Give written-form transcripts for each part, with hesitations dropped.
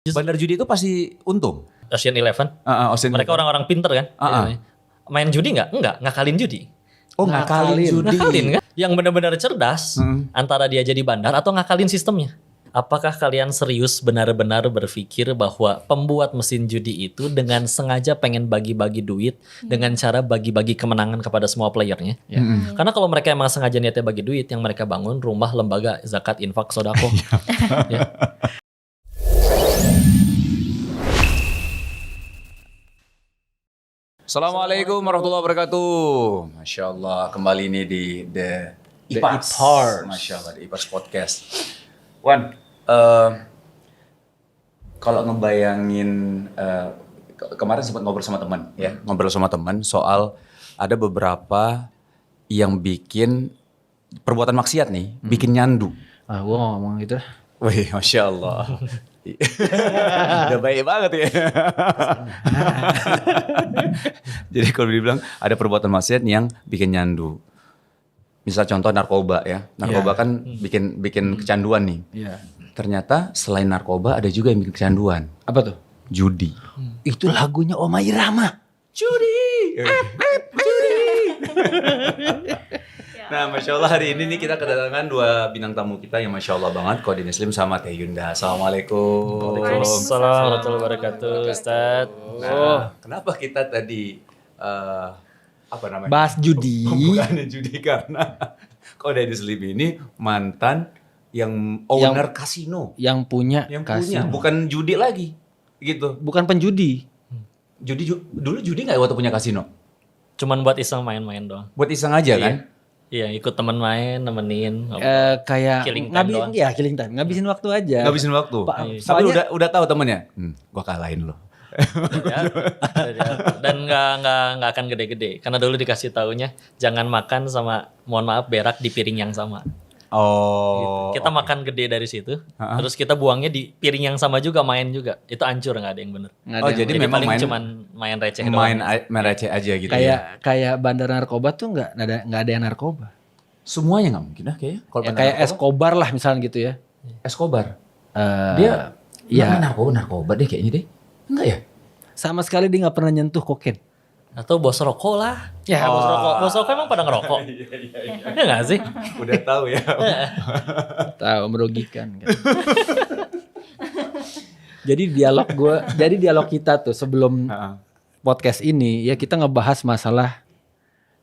Bandar judi itu pasti untung. Ocean Eleven. Mereka orang-orang pinter kan. Main judi nggak? Enggak, ngakalin judi. Oh, ngakalin judi. Ngakalin kan? Yang benar-benar cerdas antara dia jadi bandar atau ngakalin sistemnya. Apakah kalian serius benar-benar berpikir bahwa pembuat mesin judi itu dengan sengaja pengen bagi-bagi duit dengan cara bagi-bagi kemenangan kepada semua playernya? Karena kalau mereka emang sengaja niatnya bagi duit, yang mereka bangun rumah, lembaga, zakat, infak, sodako. Ya. Assalamualaikum warahmatullahi wabarakatuh. Masya Allah, kembali ini di The Ipars. Masya Allah, The Ipars Podcast. Wan, kalau ngebayangin, kemarin sempat ngobrol sama teman, ya, ngobrol sama teman soal ada beberapa yang bikin perbuatan maksiat nih, bikin nyandu. Gue gak ngomong gitu. Wih, Masya Allah. Udah baik banget ya. Jadi kalau dibilang ada perbuatan maksiat yang bikin nyandu. Misal contoh narkoba ya. Narkoba kan bikin kecanduan nih. Ternyata selain narkoba ada juga yang bikin kecanduan. Apa tuh? Judi. Itu lagunya Oma Irama. Judi. Judi. Nah, Masya Allah hari ini nih kita kedatangan dua bintang tamu kita yang Masya Allah banget, Kodi Muslim sama Teh Yunda. Assalamualaikum. Waalaikumsalam warahmatullahi wabarakatuh, Ustaz. Nah, kenapa kita tadi Bahas judi. Bukannya judi karena Kodi Muslim ini mantan yang owner kasino. Yang punya kasino. Bukan judi lagi, gitu. Bukan penjudi. Dulu judi nggak waktu punya kasino? Cuman buat iseng main-main doang. Buat iseng aja kan? Iya, ikut temen main, nemenin. Kayak Killing time doang. killing time. Ngabisin waktu aja. Ngabisin waktu. Tapi udah tahu temennya. Gua kalahin lo. Dan nggak akan gede-gede. Karena dulu dikasih taunya jangan makan sama, mohon maaf, berak di piring yang sama. Oh. Kita makan gede dari situ, terus kita buangnya di piring yang sama juga, main juga. Itu hancur, nggak ada yang bener. Jadi memang paling cuman main receh doang. Main receh aja gitu Kayak bandar narkoba tuh nggak ada yang narkoba. Semuanya nggak mungkin kayaknya. Kalau Kayak Escobar lah misalnya gitu ya. Escobar. Dia narkoba deh kayaknya deh. Enggak ya? Sama sekali dia nggak pernah nyentuh kokain. Atau bos rokok lah. Ya, bos rokok emang pada ngerokok. Iya nggak sih? Udah tahu ya. Tahu, merugikan kan. Jadi dialog kita tuh sebelum podcast ini ya kita ngebahas masalah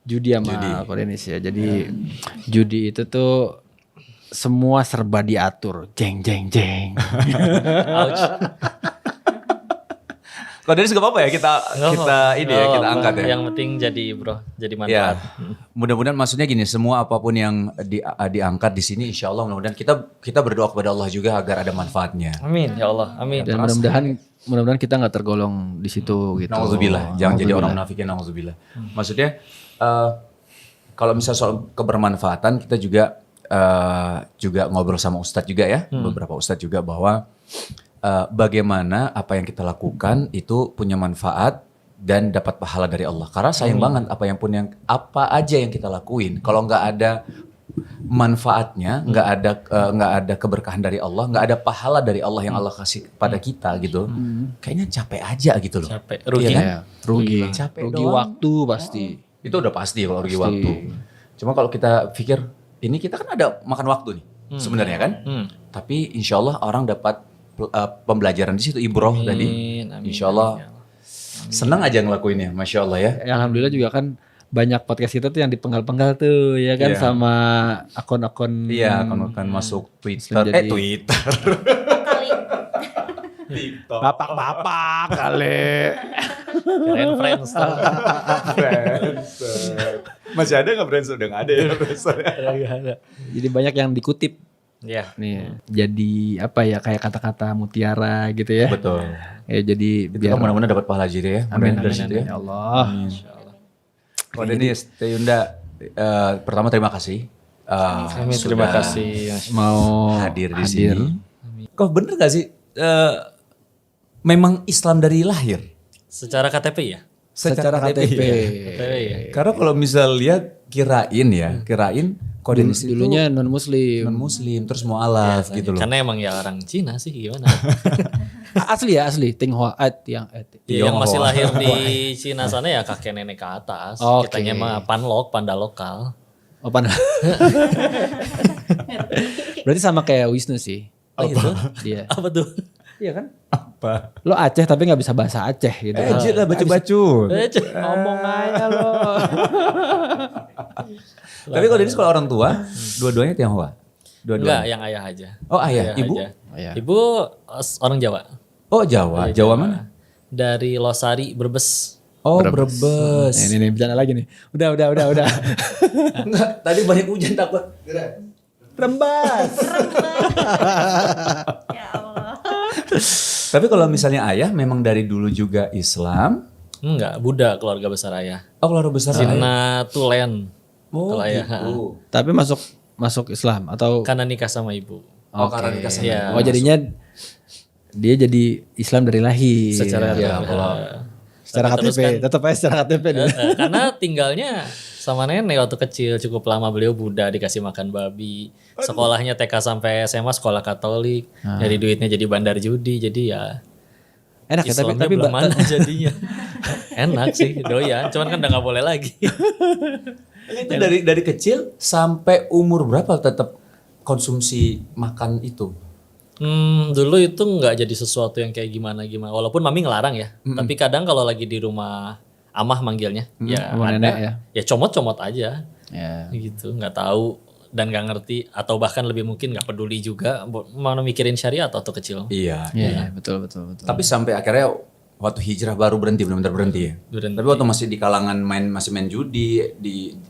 judi sama Kodenis ya. Jadi judi itu tuh semua serba diatur, jeng. Ouch. Kalau dari nggak apa-apa ya kita angkat ya. Yang penting jadi manfaat. Ya, mudah-mudahan maksudnya gini, semua apapun yang diangkat di sini, insya Allah mudah-mudahan kita berdoa kepada Allah juga agar ada manfaatnya. Amin ya Allah, amin. Dan mudah-mudahan kita nggak tergolong di situ gitu. Nauzubillah, jangan jadi orang munafikin, nauzubillah. Maksudnya kalau misalnya soal kebermanfaatan kita juga ngobrol sama Ustadz juga ya, beberapa Ustadz juga bahwa bagaimana apa yang kita lakukan itu punya manfaat dan dapat pahala dari Allah. Karena sayang banget apa aja yang kita lakuin kalau nggak ada manfaatnya, nggak ada keberkahan dari Allah, nggak ada pahala dari Allah yang Allah kasih pada kita gitu. Kayaknya capek aja gitu loh. Capek, rugi. Iya kan? Rugi. Capek Rugi doang. waktu pasti. Itu udah pasti kalau rugi waktu. Cuma kalau kita pikir ini kita kan ada makan waktu nih sebenarnya kan. Tapi insya Allah orang dapat pembelajaran di situ, ibroh tadi. Insya Allah senang aja ngelakuinnya, Masya Allah ya. Alhamdulillah juga kan banyak podcast kita tuh yang dipenggal-penggal tuh ya kan sama akun-akun. Iya, akun-akun masuk Twitter. Twitter. TikTok. Bapak-bapak kali. Keren Friendster. Masih ada nggak Friendster? Udah nggak ada ya Friendster. Jadi banyak yang dikutip. Iya. Nih, jadi apa ya kayak kata-kata mutiara gitu ya. Betul. Ya jadi Biar mudah-mudahan dapat pahala jadi ya. Amin, Dari situ ya. Ya Allah. Kok Denis, Teh Yunda, pertama terima kasih. Amin, terima kasih. Mau hadir di sini. Kok bener gak sih? Memang Islam dari lahir? Secara KTP ya? Secara KTP. Ya. Karena kalau misal lihat kirain Kok Denis itu dulunya non muslim terus mualaf gitu loh. Karena emang ya orang Cina sih, gimana? Asli Tionghoa yang Ya, yang masih Tionghoa. lahir di Cina sana ya kakek nenek ke atas. Oke. Kitanya mah panda lokal. Oh, panda. Berarti sama kayak Wisnu sih. Oh gitu? Dia. Apa tuh? Iya kan? Apa? Lo Aceh tapi nggak bisa bahasa Aceh gitu. Jit lah bacu-bacu. Ngomong aja lo. Tapi kalau Dennis kalau orang tua, dua-duanya Tionghoa. Enggak, Dua-duanya. yang ayah aja. Oh ayah, ibu? aja. Ayah. Ibu orang Jawa. Oh Jawa. Jawa mana? Dari Losari, Brebes. Oh Brebes. Ini bercanda lagi nih. Udah. Enggak, tadi banyak hujan takut. Rembas. Ya Allah. Tapi kalau misalnya ayah memang dari dulu juga Islam. Enggak, Buddha keluarga besar ayah. Oh keluarga besar ayah. Cina Tulen. Oh kalau ayah. gitu. Tapi masuk Islam atau Karena nikah sama ibu. Oh karena nikah sama Iya. oh jadinya dia jadi Islam dari lahir. Secara Ya, kalau secara Tapi terus KTP, kan- tetap aja secara KTP dia. Karena tinggalnya sama nenek waktu kecil cukup lama, beliau Buddha, dikasih makan babi. Sekolahnya TK sampai SMA sekolah Katolik. Dari duitnya jadi bandar judi. Jadi ya Enak ya Islamnya tapi belum mana jadinya. Enak sih doyan, cuman kan udah gak boleh lagi. itu dari kecil sampai umur berapa tetap konsumsi makan itu? Dulu itu nggak jadi sesuatu yang kayak gimana-gimana. Walaupun mami ngelarang ya. Tapi kadang kalau lagi di rumah amah manggilnya, ya Rumah ada. nenek ya. Ya comot-comot aja. Ya. Gitu, nggak tahu dan nggak ngerti atau bahkan lebih mungkin nggak peduli juga mau mikirin syariat waktu kecil. Iya. Iya, betul. Tapi sampai akhirnya waktu hijrah baru berhenti, benar-benar berhenti ya. Berhenti. Tapi waktu masih di kalangan masih main judi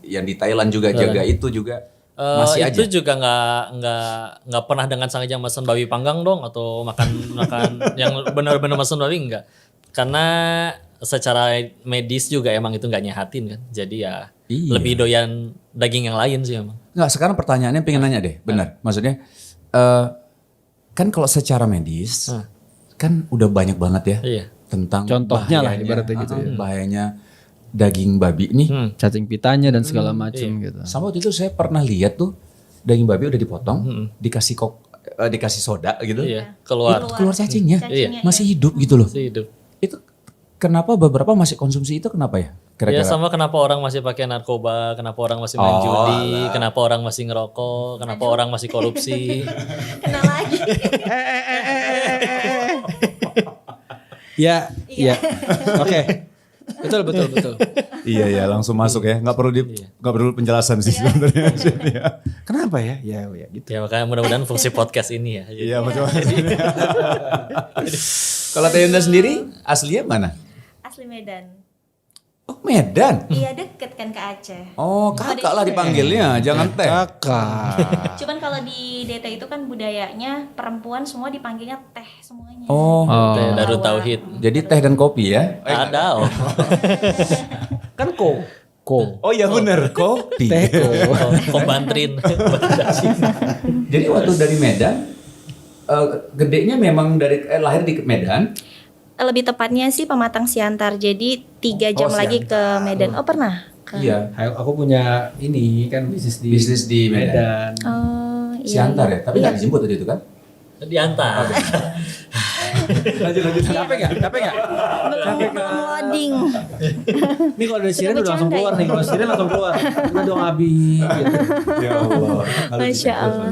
yang di Thailand juga jaga itu juga masih itu aja. juga nggak pernah dengan sengaja mesen babi panggang dong atau makan yang benar-benar mesen babi enggak, karena secara medis juga emang itu nggak nyehatin kan, jadi ya Iya. lebih doyan daging yang lain sih emang. Nggak, sekarang pertanyaannya pengen nanya deh, benar. Maksudnya kan kalau secara medis kan udah banyak banget ya Iya. tentang Contohnya lah bahayanya, ibaratnya gitu ya. bahayanya daging babi nih. Cacing pitanya dan segala macam gitu. Sama waktu itu saya pernah lihat tuh daging babi udah dipotong, dikasih soda gitu. Iya, keluar Itu keluar cacingnya, Cacingnya, masih hidup gitu loh. sih hidup. Itu kenapa beberapa masih konsumsi itu kenapa ya? Ya Kira-kira. sama kenapa orang masih pakai narkoba, kenapa orang masih main judi, kenapa orang masih ngerokok, kenapa orang masih korupsi. Kena lagi. Ya, iya. Oke. Betul. Iya langsung masuk ya. Nggak perlu penjelasan sih sebenarnya. Kenapa ya? Ya gitu. Ya makanya mudah-mudahan fungsi podcast ini ya. Iya macam-macam. Kalau Tayunda sendiri aslinya mana? Asli Medan. Oh Medan. Iya deket kan ke Aceh. Oh kakak lah dipanggilnya, jangan teh. Kakak. Cuman kalau di DT itu kan budayanya perempuan semua dipanggilnya teh semuanya. Oh, Darut Tauhid. jadi teh dan kopi ya? Ada oh. Kan ko. Oh iya bener, kopi. Teh ko. Kombantrin. Jadi waktu dari Medan, gedenya memang lahir di Medan. Lebih tepatnya sih Pematang Siantar. Jadi 3 jam lagi ke Medan. Oh pernah? Iya. Aku punya ini kan bisnis di Medan. Oh iya. Siantar ya, tapi nggak dijemput tadi itu kan? Diantar. Lanjut. Capek nggak? Belum loading. Ini kalau dari Siren udah langsung keluar nih. Kalau Siren langsung keluar. Udah dong Abi. Gitu. Ya Allah. Masya Allah.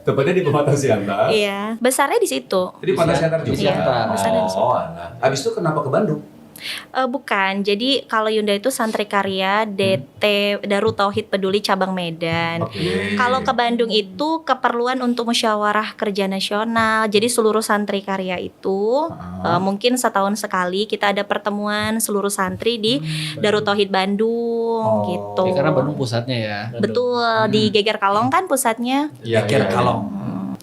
Tepatnya di Pematang Siantar. Iya. Besarnya di situ. Jadi Pematang Siantar juga. Iya, besarnya di situ. Oh, alah. Habis itu kenapa ke Bandung? Bukan. Jadi kalau Yunda itu Santri Karya DT Darut Tauhid Peduli Cabang Medan. Oke. Kalau ke Bandung itu keperluan untuk musyawarah kerja nasional. Jadi seluruh santri karya itu mungkin setahun sekali kita ada pertemuan seluruh santri di Darut Tauhid Bandung gitu. Ya, karena Bandung pusatnya ya. Betul, di Geger Kalong kan pusatnya. Iya, Kalong.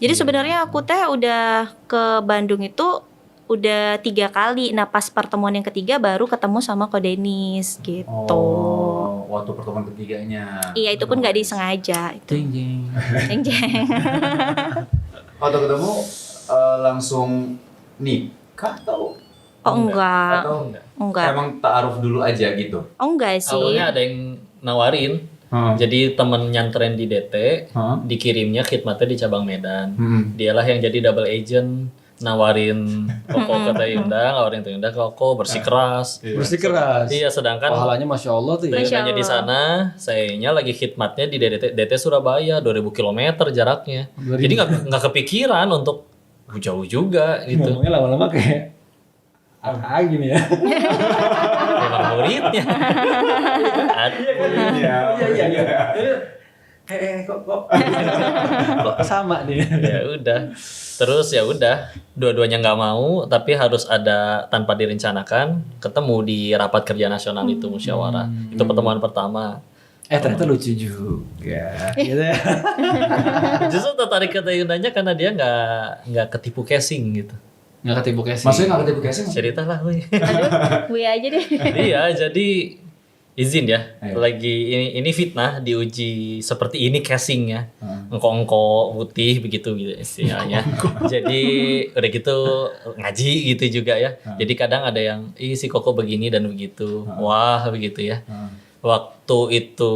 Jadi sebenarnya aku teh udah ke Bandung itu udah 3 kali. Nah pas pertemuan yang ketiga baru ketemu sama Ko Denis gitu. Oh, waktu pertemuan ketiganya. Iya itu pun nggak disengaja itu. Jeng jeng. Waktu ketemu langsung nikah atau? Oh enggak. Atau Enggak. emang ta'aruf dulu aja gitu? Oh enggak sih. Awalnya ada yang nawarin. Jadi temen nyantren di DT, dikirimnya khidmatnya di cabang Medan. Dialah yang jadi double agent, nawarin koko ke Tayunda, nawarin Tayunda koko bersikeras. Bersikeras. Iya, sedangkan Pahalanya Masya Allah tuh ya. Tayundanya di sana, sayanya lagi khidmatnya di DT Surabaya, 2000 km jaraknya. Jadi nggak kepikiran untuk jauh juga gitu. Ngomongnya lama-lama kayak gini ya. Memang muridnya. Kok sama nih. Ya udah. Terus ya udah, dua-duanya nggak mau, tapi harus ada tanpa direncanakan, ketemu di rapat kerja nasional itu musyawarah. Itu pertemuan pertama. Ternyata lucu juga. Gitu ya. Justru tertarik ke Tayundanya karena dia nggak ketipu casing gitu. Nggak ketipu casing. Maksudnya nggak ketipu casing? Cerita lah, weh. Gue aja deh. Iya, jadi izin ya. Ayo. Lagi ini fitnah diuji seperti ini casingnya. Engko-engko putih begitu gitu istilahnya. Jadi udah gitu ngaji gitu juga ya. Jadi kadang ada yang si Koko begini dan begitu. Wah, begitu ya. Waktu itu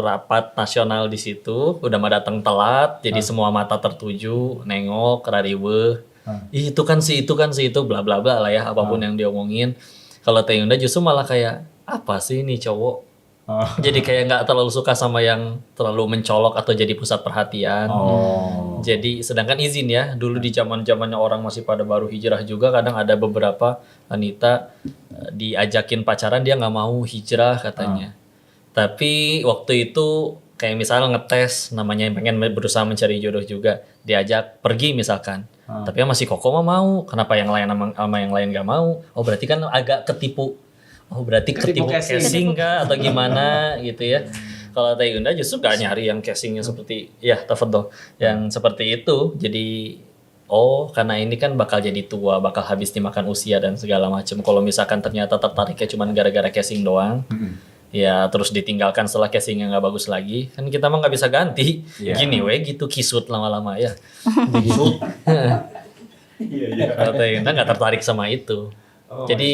rapat nasional di situ, udah mah datang telat, jadi semua mata tertuju, nengok, rariweuh. Itu kan si itu bla bla bla lah ya, apapun yang diomongin. Kalau Tayunda justru malah kayak apa sih ini cowok? Jadi kayak nggak terlalu suka sama yang terlalu mencolok atau jadi pusat perhatian. Jadi sedangkan izin ya, dulu di zaman-zamannya orang masih pada baru hijrah juga, kadang ada beberapa wanita diajakin pacaran dia nggak mau hijrah katanya. Tapi waktu itu kayak misalnya ngetes, namanya pengen berusaha mencari jodoh juga, diajak pergi misalkan. Tapi masih Koko mah mau. Kenapa yang lain sama yang lain gak mau? Oh berarti kan agak ketipu. Oh berarti ketipu casing kah atau gimana gitu ya. Kalau Tayunda justru gak nyari yang casingnya seperti tafadhol yang seperti itu. Jadi karena ini kan bakal jadi tua, bakal habis dimakan usia dan segala macam. Kalau misalkan ternyata tertariknya cuma gara-gara casing doang, ya terus ditinggalkan setelah casingnya nggak bagus lagi, kan kita mah nggak bisa ganti. Gini gitu kisut lama-lama ya. Kisut. Kalau Tayunda nggak tertarik sama itu. Jadi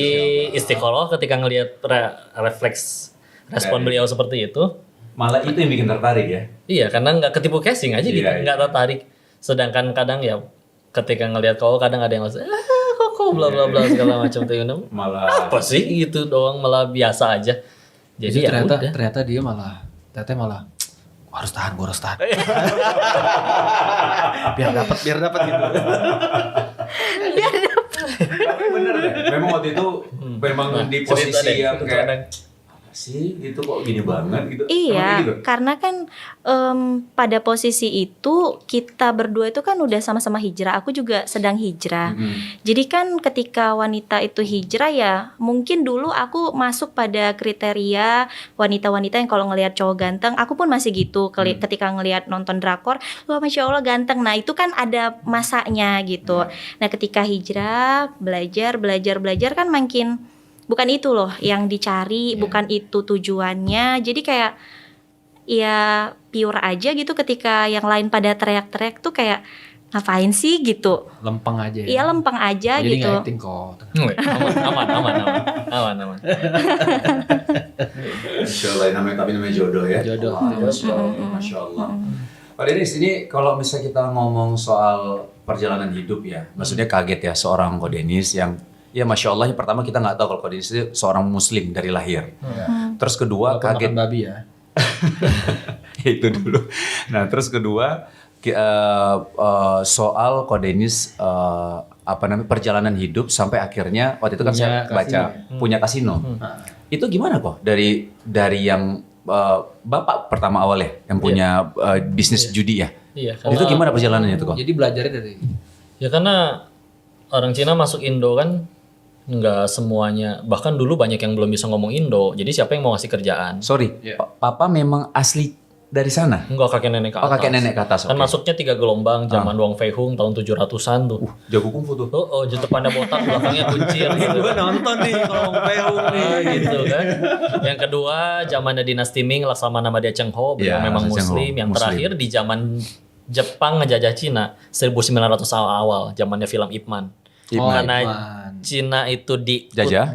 istiqoroh ketika ngelihat refleks respon beliau seperti itu. Malah itu yang bikin tertarik ya? Iya, karena nggak ketipu casing aja gitu, nggak tertarik. Sedangkan kadang ya ketika ngelihat kau kadang ada yang langsung kok bla bla bla segala macam Tayunda. Malah apa sih gitu doang, malah biasa aja. Jadi ya ternyata dia malah gua harus tahan. biar dapat gitu. Tapi bener deh. Memang waktu itu memang di posisi yang kayak apa sih gitu kok gini banget gitu. Iya, gitu? karena kan pada posisi itu kita berdua itu kan udah sama-sama hijrah. Aku juga sedang hijrah. Jadi kan ketika wanita itu hijrah ya, mungkin dulu aku masuk pada kriteria wanita-wanita yang kalau ngelihat cowok ganteng, aku pun masih gitu. Ketika ngelihat nonton drakor, wah Masya Allah ganteng. Nah itu kan ada masanya gitu. Nah ketika hijrah, belajar kan makin bukan itu loh yang dicari, bukan itu tujuannya. Jadi kayak ya pure aja gitu, ketika yang lain pada teriak-teriak tuh kayak ngapain sih gitu. Lempeng aja ya. Iya lempeng aja jadi gitu. Jadi nggak acting kok. Aman. Insya Allah namanya jodoh ya. Jodoh. Masya Allah. Pak Denis, ini kalau misalnya kita ngomong soal perjalanan hidup ya, maksudnya kaget ya seorang Ko Denis yang ya Masya Allah, pertama kita nggak tahu kalau Ko Denis itu seorang muslim dari lahir. Terus kedua kaget. Makan babi ya. Itu dulu. Nah terus kedua soal Ko Denis perjalanan hidup sampai akhirnya waktu itu kan saya baca punya kasino. Itu gimana kok dari yang Bapak pertama awal ya yang punya bisnis judi ya? Iya. Itu gimana perjalanannya itu kok? Jadi belajarnya dari Ya karena orang Cina masuk Indo kan nggak semuanya, bahkan dulu banyak yang belum bisa ngomong Indo, jadi siapa yang mau ngasih kerjaan? Sorry, Papa memang asli dari sana? Enggak, kakek nenek ke atas. Oh, kakek nenek ke atas. Kan masuknya 3 gelombang zaman Wang Fei Hung tahun 700-an tuh. Jago kungfu tuh. Depannya botak, belakangnya kuncir gitu. Gue nonton nih kalau Wang Fei Hung nih gitu kan. Yang kedua zamannya dinasti Ming, Laksamana Madya Cheng Ho, beliau memang muslim. Yang terakhir di zaman Jepang ngejajah Cina 1900 awal, zamannya film Ip Man. Cina itu Jajah.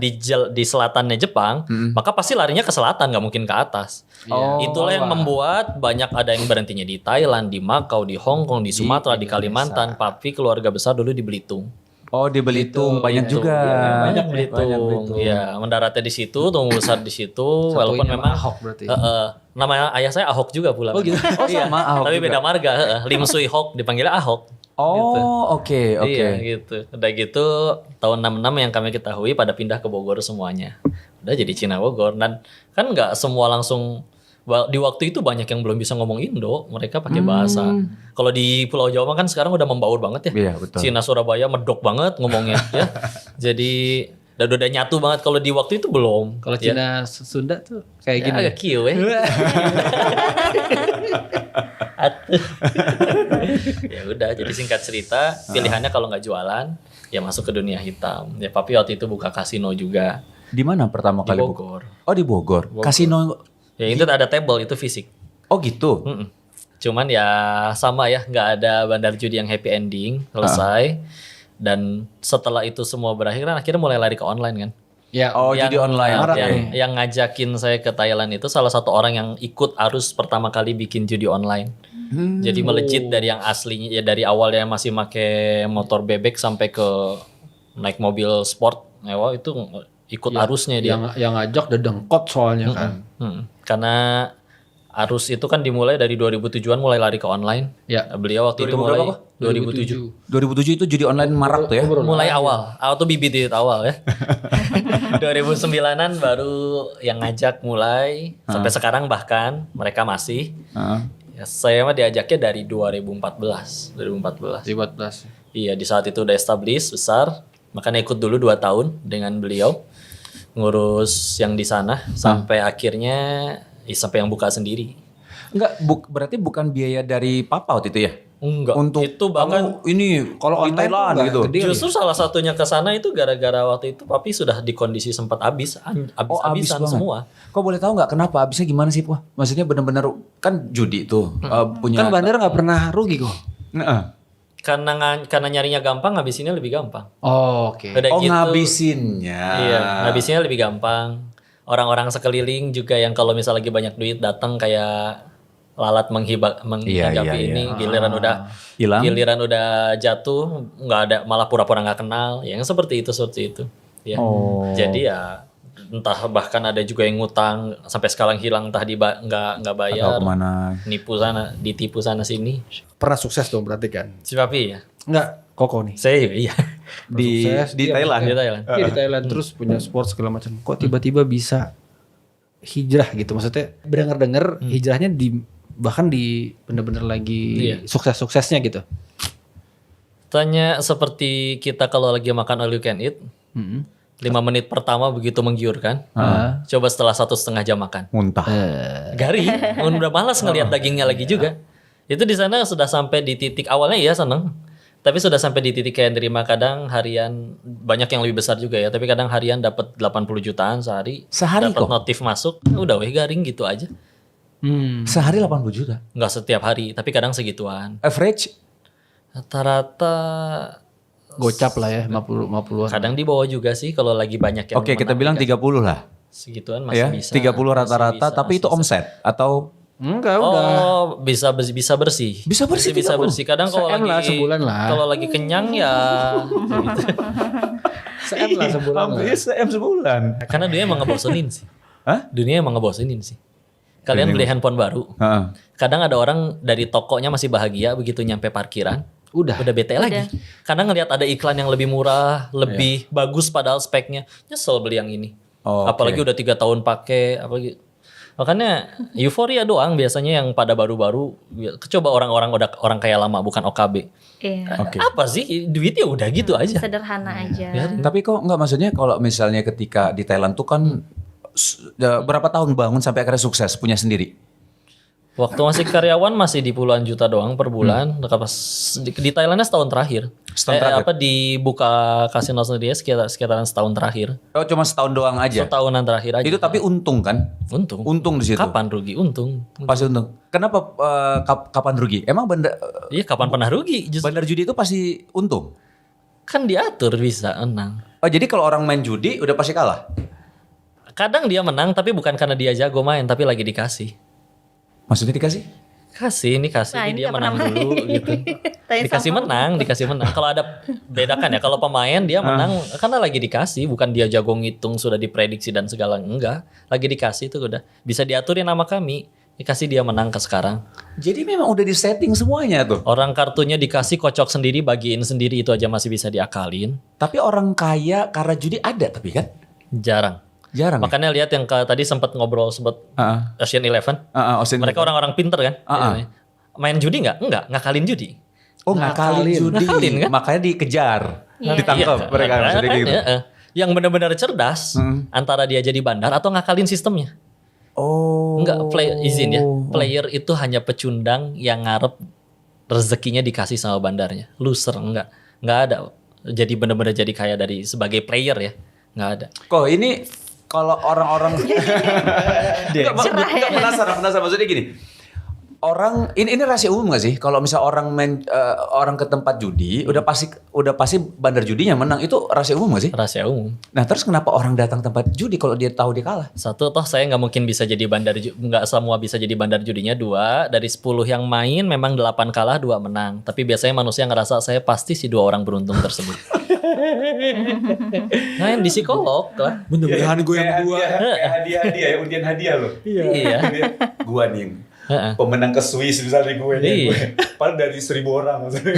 di selatannya Jepang, maka pasti larinya ke selatan, nggak mungkin ke atas. Oh, Itulah yang membuat banyak ada yang berhentinya di Thailand, di Macau, di Hong Kong, di Sumatera, di Kalimantan. Tapi keluarga besar dulu di Belitung. Oh, di Belitung banyak juga. Banyak Belitung. Iya, mendaratnya di situ, tumbuh besar di situ. Walaupun memang Ahok berarti. nama ayah saya Ahok juga pula. Oh gitu. Oh, sama Ahok Tapi juga. beda marga. Lim Sui Hok dipanggilnya Ahok. Oh, oke. Iya gitu. Udah gitu tahun 66 yang kami ketahui pada pindah ke Bogor semuanya. Udah jadi Cina Bogor. Dan kan nggak semua langsung di waktu itu banyak yang belum bisa ngomong Indo, mereka pakai bahasa. Kalau di Pulau Jawa kan sekarang udah membaur banget ya. Iya, betul. Cina Surabaya medok banget ngomongnya ya. Jadi udah nyatu banget. Kalau di waktu itu belum. Kalau Ya. Cina Sunda tuh kayak Ya, gini. agak kio ya. Ya udah, jadi singkat cerita, pilihannya kalau nggak jualan, ya masuk ke dunia hitam. Ya papi waktu itu buka kasino juga Di mana pertama di kali? Bogor. Oh, di Bogor. Kasino. Ya itu ada table, itu fisik. Oh, gitu. Mm-mm. Cuman ya sama ya, nggak ada bandar judi yang happy ending, selesai. Dan setelah itu semua berakhir, kan akhirnya mulai lari ke online kan. Ya, Oh, judi online. Marak Oke. Yang ngajakin saya ke Thailand itu salah satu orang yang ikut arus pertama kali bikin judi online. Jadi melejit dari yang aslinya, ya dari awalnya masih make motor bebek sampai ke naik mobil sport, nyewa itu ikut arusnya dia. yang ngajak dedengkot soalnya kan. Karena arus itu kan dimulai dari 2007-an mulai lari ke online. Ya. Beliau waktu itu 2000 mulai berapa? 2007. 2007 itu judi online marak tuh ya. Mulai awal tuh bibit awal ya. 2009-an baru yang ngajak mulai sampai sekarang bahkan mereka masih. Heeh. Ya, saya mah diajaknya dari 2014. 14. Iya, di saat itu udah established besar, makanya ikut dulu 2 tahun dengan beliau ngurus yang di sana sampai akhirnya sampai yang buka sendiri. Enggak, berarti bukan biaya dari papa waktu itu ya? Enggak. Untuk itu bahkan kamu ini Kalau di online Thailand tuh nggak gitu. gede. justru salah satunya ke sana itu gara-gara waktu itu papi sudah di kondisi sempat habis habis-habisan banget. semua. Kok boleh tahu nggak kenapa? Habisnya gimana sih, Wah? Maksudnya benar-benar kan judi tuh punya. Kan bandar nggak pernah rugi kok. Heeh. Karena nyarinya gampang, ngabisinnya lebih gampang. Oh, oke. Udah Oh, gitu. ngabisinnya. Iya, ngabisinnya lebih gampang. Orang-orang sekeliling juga yang kalau misalnya lagi banyak duit datang kayak lalat menghinggapi Iya, ini, iya. giliran udah jatuh nggak ada, malah pura-pura nggak kenal, yang seperti itu ya. Oh. Jadi ya entah bahkan ada juga yang ngutang sampai sekarang hilang, entah nggak Atau bayar, kemana? ditipu sana sini. Pernah sukses dong berarti kan? Si papi ya, Enggak, Koko nih. saya juga iya. Sukses, di dia Thailand. Di Thailand. Iya di Thailand terus punya sport segala macam. Kok tiba-tiba bisa hijrah gitu? Maksudnya dengar-dengar hijrahnya bahkan di bener-bener lagi Iya. sukses-suksesnya gitu. Tanya seperti kita kalau lagi makan all you can eat, 5 menit pertama begitu menggiurkan. Coba setelah 1,5 jam makan. Muntah. Garing, udah malas ngelihat dagingnya lagi juga. Itu di sana sudah sampai di titik awalnya ya seneng, tapi sudah sampai di titik kayak nerima kadang harian banyak yang lebih besar juga ya, tapi kadang harian dapat 80 jutaan sehari. Sehari dapat kok? notif masuk, udah weh garing gitu aja. Sehari 80 juta. Nggak setiap hari, tapi kadang segituan. Average Rata-rata Gocap lah ya 50-50-an. kadang di bawah juga sih kalau lagi banyak yang Oke, kita bilang 30 lah. segituan masih Ya, bisa. 30 masih rata-rata, bisa, tapi itu masih bisa. omset atau Enggak udah. Oh, bisa bersih. Bisa bersih, Bisa 30. bersih. Kadang kalau Se-M lagi lah, sebulan lah. Kalau lagi kenyang ya gitu. Se-M lah sebulan lah. SM sebulan. Karena dunia emang ngebosenin sih. Hah? Dunia emang ngebosenin sih. Kalian beli handphone baru. Heeh. Kadang ada orang dari tokonya masih bahagia, begitu nyampe parkiran Udah. udah bete lagi. Karena ngelihat ada iklan yang lebih murah, lebih bagus padahal speknya. Nyesel beli yang ini. Oh, Apalagi udah 3 tahun pakai, apalagi makanya euforia doang biasanya yang pada baru-baru. Coba orang kayak lama bukan OKB. Iya. Oke. Apa sih duitnya udah gitu aja. Sederhana aja. Tapi kok nggak, maksudnya kalau misalnya ketika di Thailand tuh kan berapa tahun bangun sampai akhirnya sukses punya sendiri? Waktu masih karyawan masih di puluhan juta doang per bulan. Pas di Thailandnya setahun terakhir. Setahun terakhir? Apa dibuka kasino sendiri sekitaran setahun terakhir. Oh, cuma setahun doang aja. Setahunan terakhir aja. Itu tapi untung kan? untung. Untung di situ. Kapan rugi? Untung. Pasti untung. Kenapa kapan rugi? Emang Iya, kapan pernah rugi? Justru bandar judi itu pasti untung? Kan diatur bisa menang. Oh jadi kalau orang main judi udah pasti kalah? Kadang dia menang tapi bukan karena dia jago main, tapi lagi dikasih. Maksudnya dikasih? Ini Nah, ini dia nggak menang pernah dulu main. gitu. Tanya Dikasih sama menang. Kalau ada bedakan ya, kalau pemain dia menang karena lagi dikasih, bukan dia jago ngitung sudah diprediksi dan segala, enggak. Lagi dikasih itu udah bisa diaturin sama kami. Dikasih dia menang ke sekarang. Jadi memang udah disetting semuanya tuh. Orang kartunya dikasih kocok sendiri, bagiin sendiri itu aja masih bisa diakalin. Tapi orang kaya karena judi ada tapi kan? Jarang. Jarang. Makanya lihat yang tadi sempat ngobrol Ocean Eleven. Mereka orang-orang pinter kan? Main judi nggak? Enggak, ngakalin judi. Oh ngakalin judi. Ngakalin, kan? Makanya dikejar. Iya. Ditangkap mereka maksudnya kan, gitu. Yang benar-benar cerdas antara dia jadi bandar atau ngakalin sistemnya. Oh. Enggak, izin ya. Player itu hanya pecundang yang ngarep rezekinya dikasih sama bandarnya. Loser enggak ada. Jadi benar-benar jadi kaya dari sebagai player ya. Enggak ada. Kok ini kalau orang-orang Nggak, penasaran maksudnya gini. Orang ini rahasia umum gak sih? Kalau misal orang orang ke tempat judi udah pasti bandar judinya menang, itu rahasia umum gak sih? Rahasia umum. Nah, terus kenapa orang datang tempat judi kalau dia tahu dia kalah? Satu, toh saya nggak mungkin bisa jadi nggak semua bisa jadi bandar judinya. Dua, dari 10 yang main memang 8 kalah 2 menang. Tapi biasanya manusia ngerasa saya pasti si 2 orang beruntung tersebut. Nah, yang di psikolog lah. Mudah-mudahan gue yang kedua. Kayak hadiah ya, undian hadiah loh. Iya. Gua nih pemenang ke Swiss misalnya gue. Iya. Padahal dari 1.000 orang maksudnya.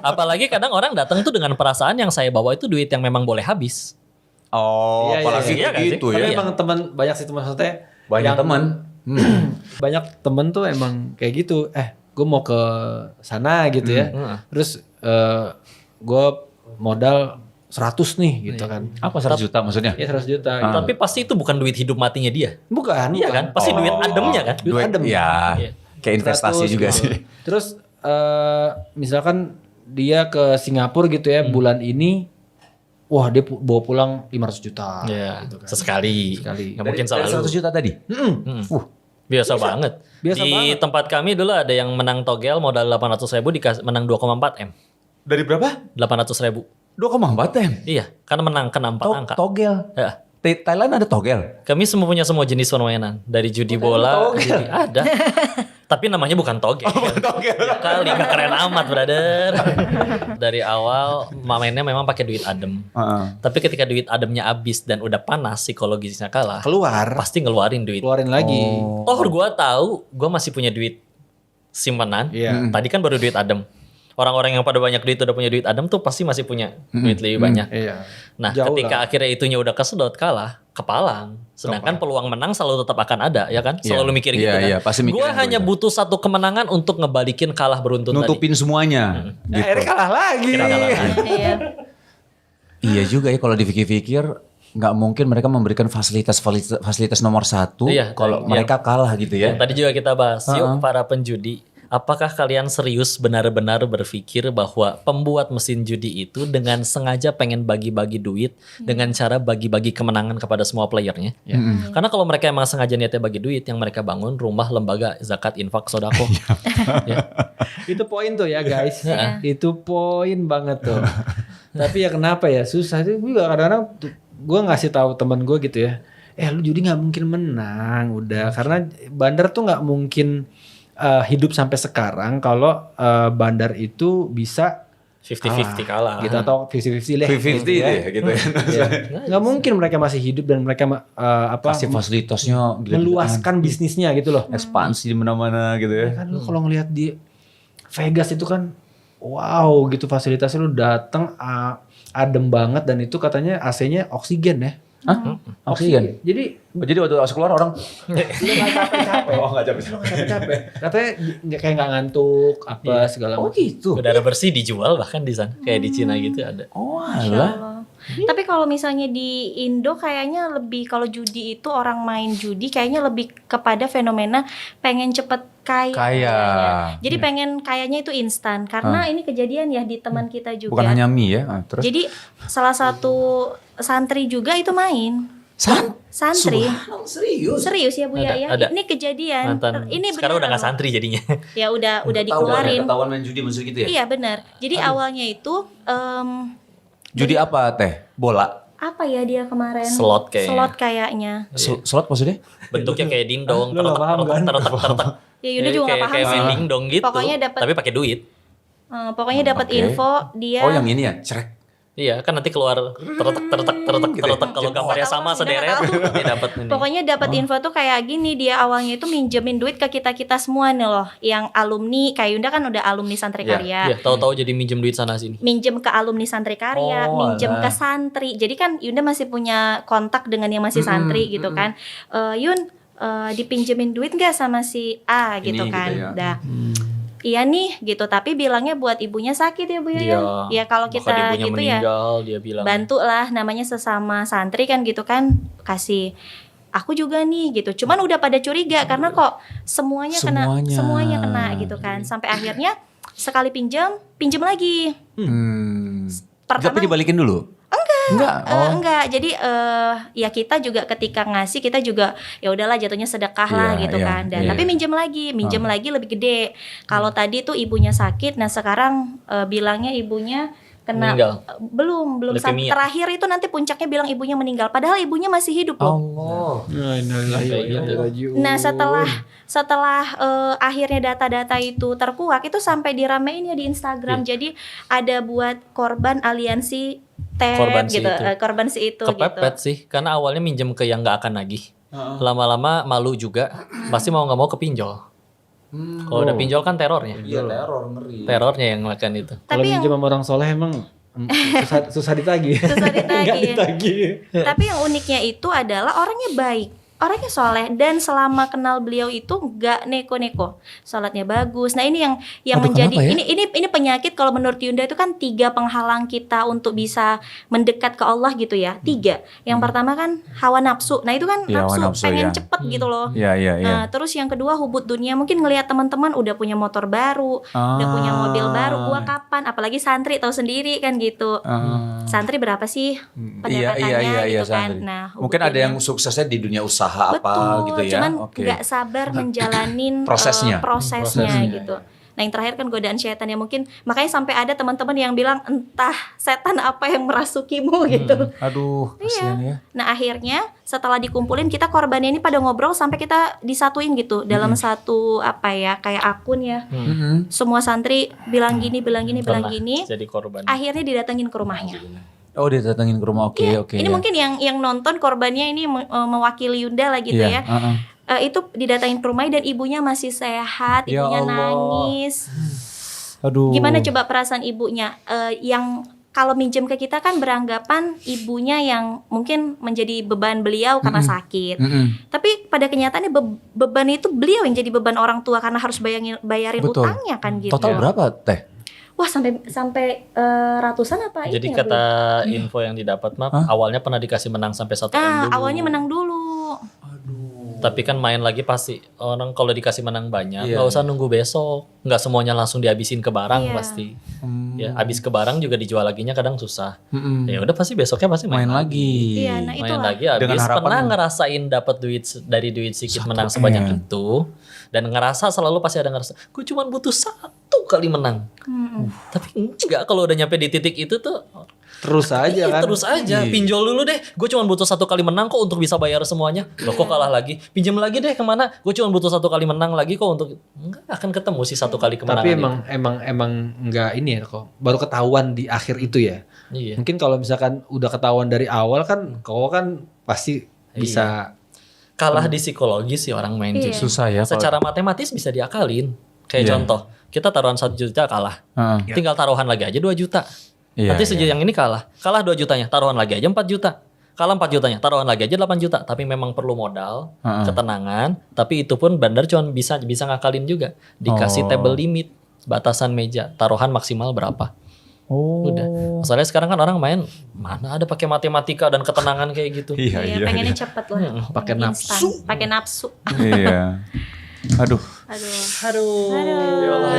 Apalagi kadang orang datang tuh dengan perasaan yang saya bawa itu duit yang memang boleh habis. Oh, Iya, apalagi iya, kayak iya, gitu Tapi ya. emang teman banyak sih teman maksudnya. Banyak yang- teman. Banyak temen tuh emang kayak gitu. Gue mau ke sana gitu ya. Terus gue modal 100 nih gitu kan. Apa 100 juta maksudnya? Ya 100 juta. gitu. Tapi pasti itu bukan duit hidup matinya dia. Bukan. Iya kan? Pasti duit ademnya kan? Duit adem. Ya, Iya. kayak investasi 100 juga gitu. sih. Terus misalkan dia ke Singapura gitu ya bulan ini, wah dia bawa pulang 500 juta. Iya, gitu kan. sesekali. Sekali. Nggak mungkin Dari selalu. 100 juta tadi? Biasa banget. Biasa Di banget. tempat kami dulu ada yang menang togel modal 800.000 menang 2,4 M. Dari berapa? 800.000. 2,4 M. Iya, karena menang kena 4 angka. Togel. Ya. Thailand ada togel. Kami punya semua jenis permainan, dari judi bola, judi ada. Tapi namanya bukan togel. Togel. Ya kali, nggak keren amat, brother. Dari awal mainnya memang pakai duit adem. Tapi ketika duit ademnya habis dan udah panas, psikologisnya kalah, Keluar, pasti ngeluarin duit. keluarin lagi. Toh gue tahu, gue masih punya duit simpanan. Iya. Tadi kan baru duit adem. Orang-orang yang pada banyak duit udah punya duit adem tuh pasti masih punya duit lebih banyak. Iya. Nah, Jauh ketika lah. akhirnya itunya udah kesedot kalah, kepalang. Sedangkan peluang menang selalu tetap akan ada, ya kan? Selalu mikir gitu Iya, kan. iya, pasti mikirin Gue itu, hanya iya. butuh satu kemenangan untuk ngebalikin kalah beruntun Nutupin semuanya. Gitu. Akhirnya kalah lagi. tadi. Kira-kira kan. Iya. Iya juga ya kalau dipikir-pikir nggak mungkin mereka memberikan fasilitas nomor 1 Iya, kalau yang- mereka kalah gitu ya. Yang tadi juga kita bahas, yuk para penjudi, apakah kalian serius benar-benar berpikir bahwa pembuat mesin judi itu dengan sengaja pengen bagi-bagi duit dengan cara bagi-bagi kemenangan kepada semua playernya? Karena kalau mereka emang sengaja niatnya bagi duit, yang mereka bangun rumah, lembaga, zakat, infak, sodako. Ya. Itu poin tuh ya guys. Iya. Itu poin banget tuh. Tapi ya kenapa ya susah itu juga kadang-kadang gue ngasih tahu teman gue gitu ya. Lu judi nggak mungkin menang udah karena bandar tuh nggak mungkin hidup sampai sekarang kalau bandar itu bisa 50-50 kalah. gitu atau 50-50 lah. 50-50 gitu ya. ya gitu ya. Iya. Nggak mungkin mereka masih hidup dan mereka Kasih fasilitasnya gila-gilaan. meluaskan bisnisnya gitu loh. Ekspansi di mana-mana gitu ya. Kan lu kalau ngelihat di Vegas itu kan wow gitu fasilitasnya lu datang adem banget dan itu katanya AC-nya oksigen ya. Hah? Oksigen. Jadi Jadi waktu harus keluar orang lu nggak capek-capek. oh nggak capek. Capek. Katanya kayak nggak ngantuk apa segala Oh macam. gitu. Udara bersih dijual bahkan di sana, kayak di Cina gitu ada. Oh Masya alah. Allah. Tapi kalau misalnya di Indo kayaknya lebih kalau judi itu orang main judi kayaknya lebih kepada fenomena pengen cepet kaya. Kaya. Jadi pengen kayanya itu instan karena ini kejadian ya di teman kita juga. Bukan hanya mie ya. Terus Jadi salah satu santri juga itu main. Santri. serius. Serius ya Bu Ada, ya? ada. Ini kejadian. Mantan. Ini Sekarang udah beneran, nggak santri jadinya. Ya udah dikeluarin. Ketahuan main judi maksud gitu ya. Iya benar. Jadi awalnya itu Judi apa Teh? Bola? Apa ya dia kemarin? Slot kayaknya. Slot kayaknya. Slot maksudnya? Bentuknya kayak dingdong, Lu nggak paham kan? tertek. Ya Yuda juga nggak paham kayak sih. main dingdong gitu. Pokoknya dapat- tapi pakai duit. Pokoknya dapat Oke. info dia. Oh yang ini ya, cerek. Iya, kan nanti keluar tertek kalau gambarnya sama sederet nanti dapat ini. Pokoknya dapat info tuh kayak gini, dia awalnya itu minjemin duit ke kita semua nih loh, yang alumni. Kayak Yunda kan udah alumni Santri Karya. Iya, tahu-tahu jadi minjem duit sana sini. Minjem ke alumni Santri Karya, Oh, minjem alah. ke santri. Jadi kan Yunda masih punya kontak dengan yang masih santri gitu kan. Yun, dipinjemin duit nggak sama si A gitu Ini kan. gitu ya. Dah. Iya nih gitu, tapi bilangnya buat ibunya sakit ya Bu ya. Ya kalau Bahkan kita ibunya gitu ya meninggal, dia bilang. bantu lah, namanya sesama santri kan gitu kan, kasih aku juga nih gitu. Cuman udah pada curiga karena kok semuanya Semuanya. kena gitu kan. Sampai akhirnya sekali pinjam lagi. Tapi dibalikin dulu? Enggak. Enggak. Jadi ya kita juga ketika ngasih kita juga ya udahlah jatuhnya sedekah lah Iya, gitu iya, kan. Dan iya. tapi minjem lagi lebih gede. Kalau tadi tuh ibunya sakit, nah sekarang bilangnya ibunya kena Meninggal. belum Leukemia. terakhir itu nanti puncaknya bilang ibunya meninggal padahal ibunya masih hidup loh. Allah. Nah setelah akhirnya data-data itu terkuak, itu sampai diramein ya di Instagram. Jadi ada buat korban aliansi TED Korban si gitu, itu. korban si itu Kepepet gitu. sih, karena awalnya minjem ke yang nggak akan nagih. Lama-lama malu juga, pasti mau nggak mau kepinjol. Kalau udah pinjol kan terornya. Iya, teror, ngeri. Terornya yang makan itu. Kalau Tapi yang minjem sama orang soleh emang susah ditagih. Susah ditagih. Nggak ditagih. Tapi yang uniknya itu adalah orangnya baik, orangnya soleh, dan selama kenal beliau itu nggak neko-neko, salatnya bagus. Nah ini yang Aduh, menjadi kenapa ya? ini penyakit kalau menurut Yunda itu kan 3 penghalang kita untuk bisa mendekat ke Allah gitu ya. 3. Yang pertama kan hawa nafsu. Nah itu kan Iya, hawa nafsu, pengen ya. cepet gitu loh. Iya, iya, iya. Nah, terus yang kedua hubud dunia, mungkin ngelihat teman-teman udah punya motor baru, udah punya mobil baru, gua kapan? Apalagi santri tahu sendiri kan gitu. Santri berapa sih pendapatannya gitu kan. santri. Nah, Mungkin hubud ada yang dunia. suksesnya di dunia usaha apa Betul, gitu ya. cuman Oke. nggak sabar menjalanin Prosesnya. prosesnya gitu. Nah yang terakhir kan godaan setan ya, mungkin makanya sampai ada teman-teman yang bilang entah setan apa yang merasukimu gitu. Aduh, kasihan ya. Nah akhirnya setelah dikumpulin kita korbannya ini pada ngobrol sampai kita disatuin gitu dalam satu apa ya kayak akun ya. Semua santri bilang gini, bilang Pernah gini. jadi korban. Akhirnya didatengin ke rumahnya. Oh, dia datangin ke rumah. Oke, Iya, oke. ini ya. mungkin yang nonton korbannya ini mewakili Yunda lah gitu Iya, ya. Itu didatangin ke rumahnya dan ibunya masih sehat, Ya ibunya Allah. nangis. Aduh. Gimana coba perasaan ibunya? Yang kalau minjem ke kita kan beranggapan ibunya yang mungkin menjadi beban beliau karena sakit. Tapi pada kenyataannya beban itu beliau yang jadi beban orang tua karena harus bayarin Betul. utangnya kan gitu. Total berapa, Teh? Wah sampai ratusan apa Jadi ini ya, Bu? kata info yang didapat mah awalnya pernah dikasih menang sampai 1 M dulu. Awalnya menang dulu. Tapi kan main lagi pasti orang kalau dikasih menang banyak Iya. nggak usah nunggu besok, nggak semuanya langsung dihabisin ke barang Iya. pasti. Ya habis ke barang juga dijual laginya kadang susah. Ya udah pasti besoknya pasti main, Main lagi. Iya, nah Main itulah. lagi habis Dengan harapan pernah ngerasain dapat duit dari duit sedikit menang sebanyak itu dan ngerasa selalu pasti ada ngerasa gue cuma butuh 1 kali menang. Tapi enggak kalau udah nyampe di titik itu tuh Terus aja iya, kan. terus aja pinjol dulu deh. Gue cuma butuh 1 kali menang kok untuk bisa bayar semuanya. Loh kok kalah lagi? Pinjam lagi deh kemana? Gue cuma butuh 1 kali menang lagi kok untuk enggak akan ketemu sih 1 kali kemenangan. Tapi itu. emang enggak ini ya kok. Baru ketahuan di akhir itu ya. Iya. Mungkin kalau misalkan udah ketahuan dari awal kan kau kan pasti bisa Kalah di psikologi sih orang main Iya. judi. Susah ya. kalau- Secara matematis bisa diakalin. Kayak Iya. contoh, kita taruhan 1 juta kalah. Heeh. Tinggal taruhan lagi aja 2 juta. Iya, Nanti iya. yang ini kalah 2 jutanya, taruhan lagi aja 4 juta. Kalah 4 jutanya, taruhan lagi aja 8 juta. Tapi memang perlu modal, ketenangan. Tapi itu pun bandar cuma bisa ngakalin juga. Dikasih table limit, batasan meja, taruhan maksimal berapa. Oh. Udah. Soalnya sekarang kan orang main mana ada pakai matematika dan ketenangan kayak gitu. Iya, Iya, iya. pengennya cepet loh. pakai Instan. Pakai nafsu. Iya. Aduh. Aduh.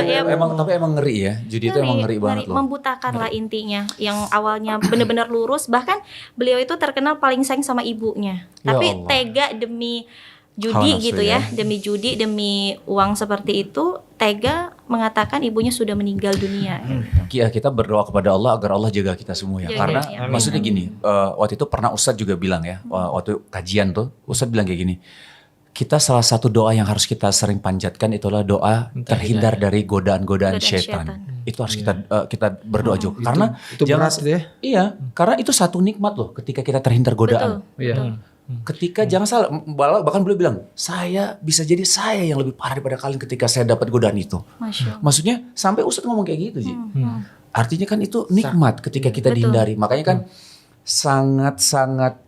Ya Allah. Tapi emang ngeri ya. Judi itu emang ngeri banget loh. Membutakan lah intinya. Yang awalnya benar-benar lurus, bahkan beliau itu terkenal paling sayang sama ibunya. Ya Tapi Allah. tega demi judi nafsu gitu ya, demi judi, demi uang seperti itu, tega mengatakan ibunya sudah meninggal dunia. Kita berdoa kepada Allah agar Allah jaga kita semua ya. Jaga, Karena ya. maksudnya gini, waktu itu pernah Ustadz juga bilang ya, waktu kajian tuh Ustadz bilang kayak gini, kita salah satu doa yang harus kita sering panjatkan itulah doa terhindar dari godaan-godaan Godaan syaitan. syaitan. Itu harus kita berdoa juga. Karena itu berat ya. Iya, karena itu satu nikmat loh ketika kita terhindar godaan. Betul. Iya. Ketika jangan salah, bahkan beliau bilang, saya bisa jadi saya yang lebih parah daripada kalian ketika saya dapat godaan itu. Masya Allah. Maksudnya sampai Ustadz ngomong kayak gitu sih. Artinya kan itu nikmat ketika kita dihindari. Makanya kan sangat-sangat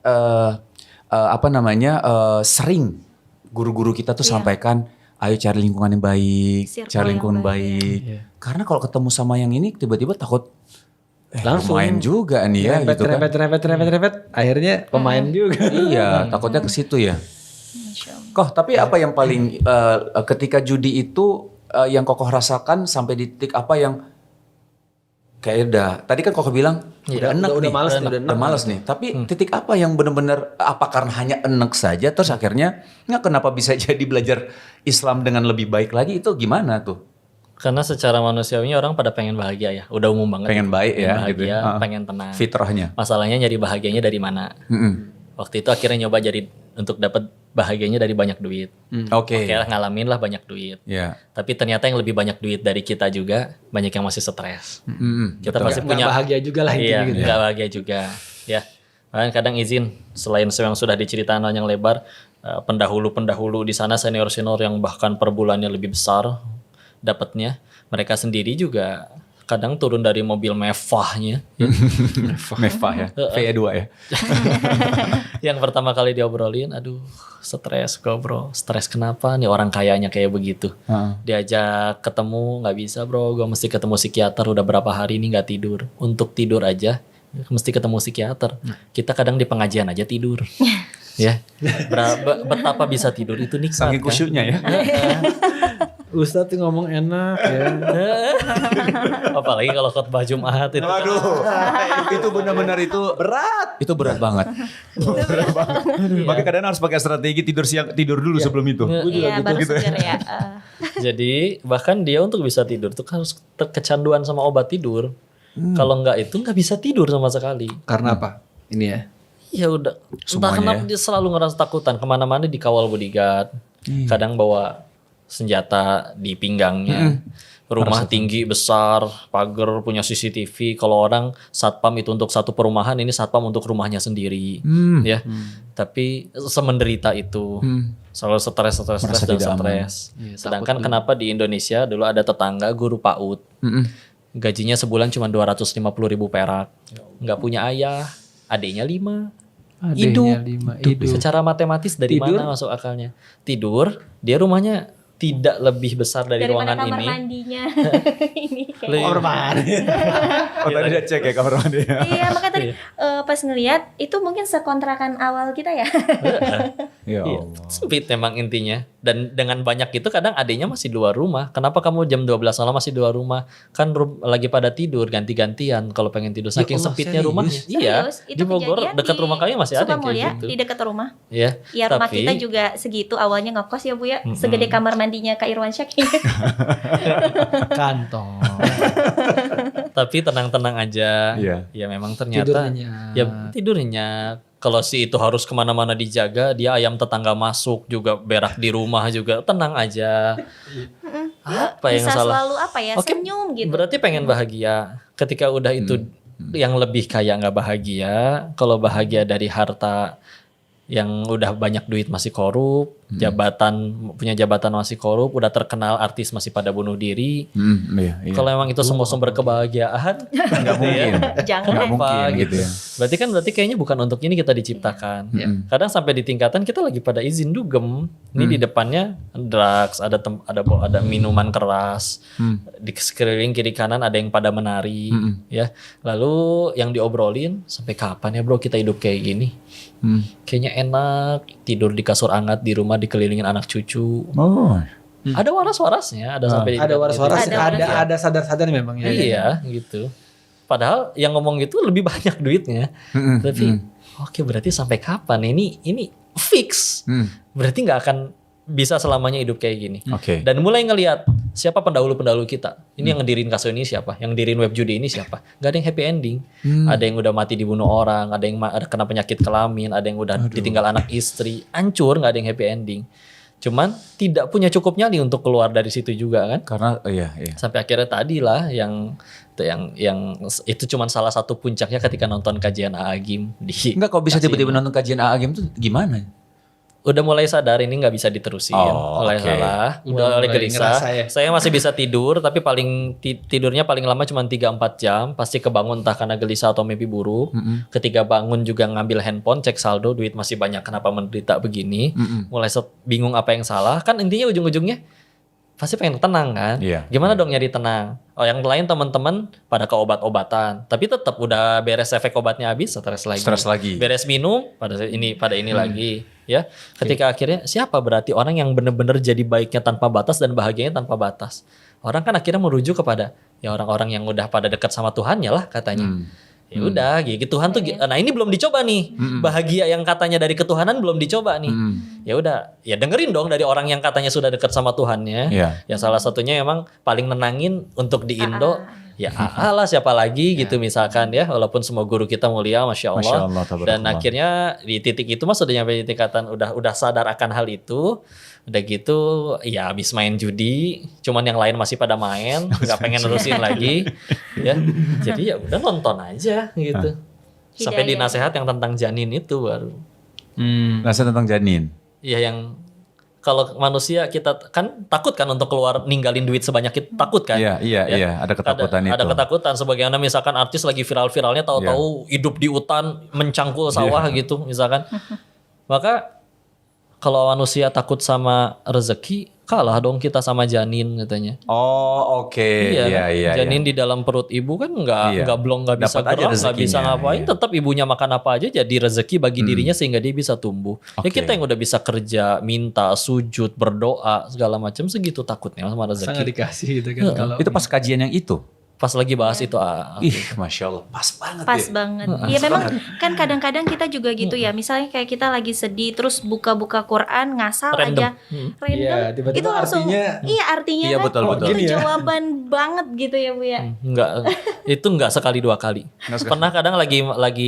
sering guru-guru kita tuh sampaikan, ayo cari lingkungan yang baik, Circle cari yang lingkungan baik. Karena kalau ketemu sama yang ini tiba-tiba takut Langsung main juga nih ya gitu kan. Rempet. Akhirnya pemain juga. Iya, takutnya ke situ ya. Masya Allah. Koh, tapi apa yang paling ketika judi itu yang Kokoh rasakan sampai di titik apa yang kayak udah tadi kan Kokoh bilang udah enak udah nih, males nih, udah males nih. Tapi titik apa yang benar-benar apa karena hanya enak saja terus akhirnya nggak kenapa bisa jadi belajar Islam dengan lebih baik lagi itu gimana tuh? Karena secara manusiawinya orang pada pengen bahagia ya. Udah umum banget. Pengen baik ya, bahagia, gitu ya. pengen tenang. Fitrahnya. Masalahnya nyari bahagianya dari mana? Waktu itu akhirnya nyoba jadi untuk dapat bahagianya dari banyak duit. Oke. Oke lah, ngalamin lah banyak duit. Ya. Tapi ternyata yang lebih banyak duit dari kita juga banyak yang masih stres. Kita betul. pasti Nggak punya bahagia juga lah iya, intinya gitu. nggak bahagia juga. Ya, makanya kadang izin selain yang sudah diceritakan panjang lebar, pendahulu-pendahulu di sana senior-senior yang bahkan per bulannya lebih besar dapatnya, mereka sendiri juga kadang turun dari mobil mewahnya. Ya. Mevah ya. VE2 ya. Yang pertama kali diobrolin, aduh stres bro, stres kenapa nih orang kayanya kayak begitu. Diajak ketemu nggak bisa bro, gue mesti ketemu psikiater udah berapa hari ini nggak tidur. Untuk tidur aja mesti ketemu psikiater. Kita kadang di pengajian aja tidur. Ya, betapa bisa tidur itu nikmat. Saking kan? kusyuknya ya. Ustadz tuh ngomong enak ya. Apalagi kalau khotbah Jumat itu. Waduh, itu benar-benar itu berat. Itu berat banget. Makanya kadang harus pakai strategi tidur dulu sebelum itu. Iya, baru segar ya. Jadi bahkan dia untuk bisa tidur tuh harus kecanduan sama obat tidur. Kalau enggak itu nggak bisa tidur sama sekali. Karena apa? Ini ya. Ya udah. Entah Semuanya kenapa dia selalu ngerasa takutan. Kemana-mana dikawal bodyguard. Kadang bawa senjata di pinggangnya. Rumah tinggi besar, pagar punya CCTV. Kalau orang satpam itu untuk satu perumahan, ini satpam untuk rumahnya sendiri, ya. Tapi semenderita itu, selalu stres Merasa dan tidak stres. Sedangkan kenapa di Indonesia dulu ada tetangga guru PAUD, gajinya sebulan cuma 250.000 perak, nggak punya ayah, adiknya 5. Adanya Hidup. Secara matematis dari mana masuk akalnya? Tidur, dia rumahnya tidak lebih besar dari ruangan kamar ini. mandinya. Ini kayak. Kamar mandi. Oh tadi udah cek ya kamar mandi ya. Iya, makanya tadi pas ngelihat itu mungkin sekontrakan awal kita ya. Ya Iya, Allah. sempit memang intinya. Dan dengan banyak itu kadang adiknya masih luar rumah. Kenapa kamu jam 12 malam masih luar rumah? Kan lagi pada tidur ganti-gantian kalau pengen tidur. Saking Allah, sempitnya serius? rumahnya. Iya. Serius, Di Bogor kejadian dekat di rumah kami masih ada yang kayak Sukamulya, gitu. di dekat rumah. Ya, Ya rumah tapi kita juga segitu awalnya ngekos ya Bu ya. Segede kamar mandinya Kak Irwan Syah. kantong. tapi tenang-tenang aja. Iya. Ya memang ternyata tidurnya. Kalau si itu harus kemana-mana dijaga, dia ayam tetangga masuk juga berak di rumah juga, tenang aja. Apa yang Bisa salah? selalu apa ya, Oke, senyum gitu. Berarti pengen bahagia. Ketika udah itu yang lebih kaya nggak bahagia, kalau bahagia dari harta yang udah banyak duit masih korup, punya jabatan masih korup, udah terkenal artis masih pada bunuh diri. Iya. Kalau emang itu semua sumber kebahagiaan, Nggak mungkin. Jangan. Nggak mungkin apa gitu ya. Berarti kayaknya bukan untuk ini kita diciptakan. Kadang sampai di tingkatan kita lagi pada izin dugem. Ini di depannya drugs, ada minuman keras. Di sekeliling kiri kanan ada yang pada menari, ya. Lalu yang diobrolin sampai kapan ya bro kita hidup kayak gini? Kayaknya enak tidur di kasur hangat di rumah dikelilingin anak cucu. Oh. Ada waras-warasnya, ada sampai Ada waras-waras, Ada ada sadar-sadar memang ya. Iya, gitu. Padahal yang ngomong gitu lebih banyak duitnya. Tapi oke berarti sampai kapan? Ini fix, berarti nggak akan bisa selamanya hidup kayak gini. Oke. Dan mulai ngelihat siapa pendahulu-pendahulu kita. Ini yang ngedirin kasus ini siapa? Yang ngedirin web judi ini siapa? Gak ada yang happy ending. Ada yang udah mati dibunuh orang, ada yang ada kena penyakit kelamin, ada yang udah ditinggal anak istri, hancur, gak ada yang happy ending. Cuman tidak punya cukup nyali untuk keluar dari situ juga kan? Karena iya. Sampai akhirnya tadi lah yang itu cuman salah satu puncaknya ketika nonton kajian Agim di. Enggak, kok bisa kasino. tiba-tiba nonton kajian Agim tuh gimana? Udah mulai sadar ini nggak bisa diterusin, mulai oke. salah, Udah mulai mulai gelisah. ngerasa ya. Saya masih bisa tidur, tapi paling tidurnya paling lama cuma 3-4 jam. Pasti kebangun entah karena gelisah atau mimpi buruk. Ketika bangun juga ngambil handphone, cek saldo, duit masih banyak, kenapa menderita begini. Mulai bingung apa yang salah. Kan intinya ujung-ujungnya pasti pengen tenang kan. Iya. Gimana dong nyari tenang? Oh, yang lain teman-teman pada ke obat-obatan, tapi tetap udah beres efek obatnya habis, stres lagi. Beres minum pada ini lagi, ya. Ketika akhirnya siapa berarti orang yang benar-benar jadi baiknya tanpa batas dan bahagianya tanpa batas? Orang kan akhirnya merujuk kepada ya orang-orang yang udah pada dekat sama Tuhannya lah katanya. Ya udah gitu Tuhan tuh nah ini belum dicoba nih. Bahagia yang katanya dari ketuhanan belum dicoba nih. Ya udah, ya dengerin dong dari orang yang katanya sudah dekat sama Tuhannya. Iya. Ya salah satunya emang paling nenangin untuk di Indo ya AA lah siapa lagi gitu misalkan ya, walaupun semua guru kita mulia Masya Masya Allah. Allah, tabarakallah. Dan akhirnya di titik itu mas udah nyampe di tingkatan udah sadar akan hal itu. Udah gitu ya habis main judi, cuman yang lain masih pada main, nggak pengen nerusin lagi ya. Jadi ya udah nonton aja gitu. Sampai di Hidayah. nasihat yang tentang janin itu baru. Nasihat tentang janin. Iya yang kalau manusia kita kan takut kan untuk keluar ninggalin duit sebanyak itu, takut kan? Iya, ada ketakutan itu. Ada ketakutan sebagaimana misalkan artis lagi viral-viralnya tahu-tahu hidup di hutan mencangkul sawah gitu misalkan. Maka kalau manusia takut sama rezeki, kalah dong kita sama janin katanya. Oh, oke. Iya. Janin di dalam perut ibu kan nggak bisa Dapat aja gerak, nggak bisa rezekinya, ngapain, iya. tetap ibunya makan apa aja jadi rezeki bagi dirinya sehingga dia bisa tumbuh. Ya Oke. kita yang udah bisa kerja, minta, sujud, berdoa segala macam segitu takutnya sama Sangat rezeki. dikasih gitu kan kalau Itu pas kajian yang itu. Pas lagi bahas itu Ih, Masya Allah. Pas banget Pas ya. banget. Iya memang kan kadang-kadang kita juga gitu ya. Misalnya kayak kita lagi sedih terus buka-buka Quran ngasal Random. aja. Random. Iya, tiba-tiba itu langsung artinya Iya, kan betul. itu jawaban banget gitu ya Bu ya. Enggak sekali dua kali. Pernah kadang lagi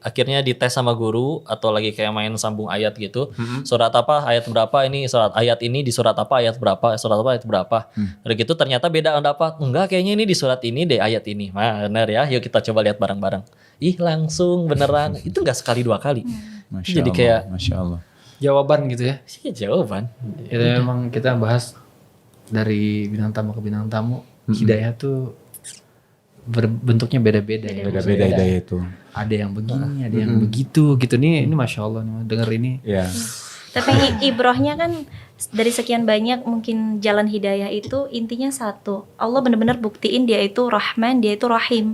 akhirnya dites sama guru atau lagi kayak main sambung ayat gitu. Surat apa ayat berapa ini surat ayat ini di surat apa ayat berapa ayat berapa. Udah gitu ternyata beda pendapat. Enggak kayaknya ini di surat ini deh ayat ini. Nah, benar ya. Yuk kita coba lihat bareng-bareng. Ih langsung beneran. Itu enggak sekali dua kali. Masya Jadi Allah, kayak Masya Allah. jawaban gitu ya. sih jawaban. Itu memang kita bahas dari bintang tamu ke bintang tamu. Hidayah tuh bentuknya beda-beda ya. Beda-beda hidayah itu. Ada yang begini, ada yang begitu gitu nih. Ini Masya Allah nih denger ini. Iya. Tapi ibrohnya kan dari sekian banyak mungkin jalan hidayah itu intinya satu. Allah benar-benar buktiin dia itu Rahman, dia itu Rahim.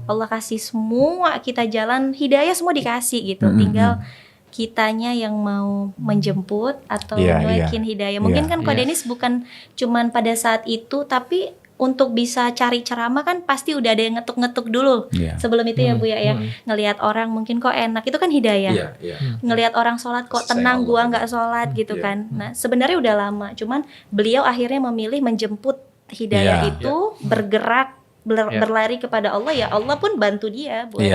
Allah kasih semua kita jalan hidayah semua dikasih gitu. Tinggal kitanya yang mau menjemput atau nyuekin hidayah. Mungkin kan Kak Denis bukan cuman pada saat itu, tapi untuk bisa cari ceramah kan pasti udah ada yang ngetuk-ngetuk dulu sebelum itu ya Bu ya. Ngelihat orang mungkin kok enak, itu kan hidayah. Ngelihat orang sholat kok tenang, gua nggak sholat gitu kan. Nah sebenarnya udah lama, cuman beliau akhirnya memilih menjemput hidayah itu bergerak berlari kepada Allah, ya Allah pun bantu dia buat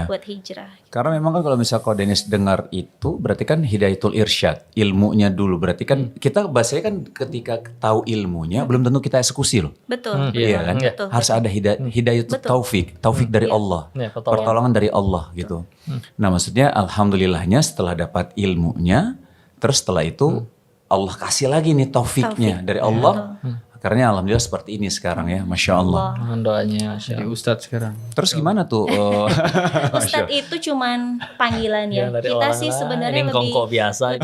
buat hijrah. Karena memang kan kalau misalnya Ko Denis dengar itu berarti kan hidayatul irsyad, ilmunya dulu. Berarti kan kita bahasanya kan ketika tahu ilmunya belum tentu kita eksekusi loh. Betul. Iya kan? Betul. Harus ada hidayatul taufik dari Allah. Pertolongan dari Allah gitu. Nah, maksudnya alhamdulillahnya setelah dapat ilmunya, terus setelah itu Allah kasih lagi nih taufiknya dari Allah. Karena alhamdulillah seperti ini sekarang ya, Masya Allah. Mohon doanya. Jadi Ustadz sekarang. Terus gimana tuh? Ustadz itu cuman panggilan ya. Kita sih sebenarnya ini lebih kongko biasa.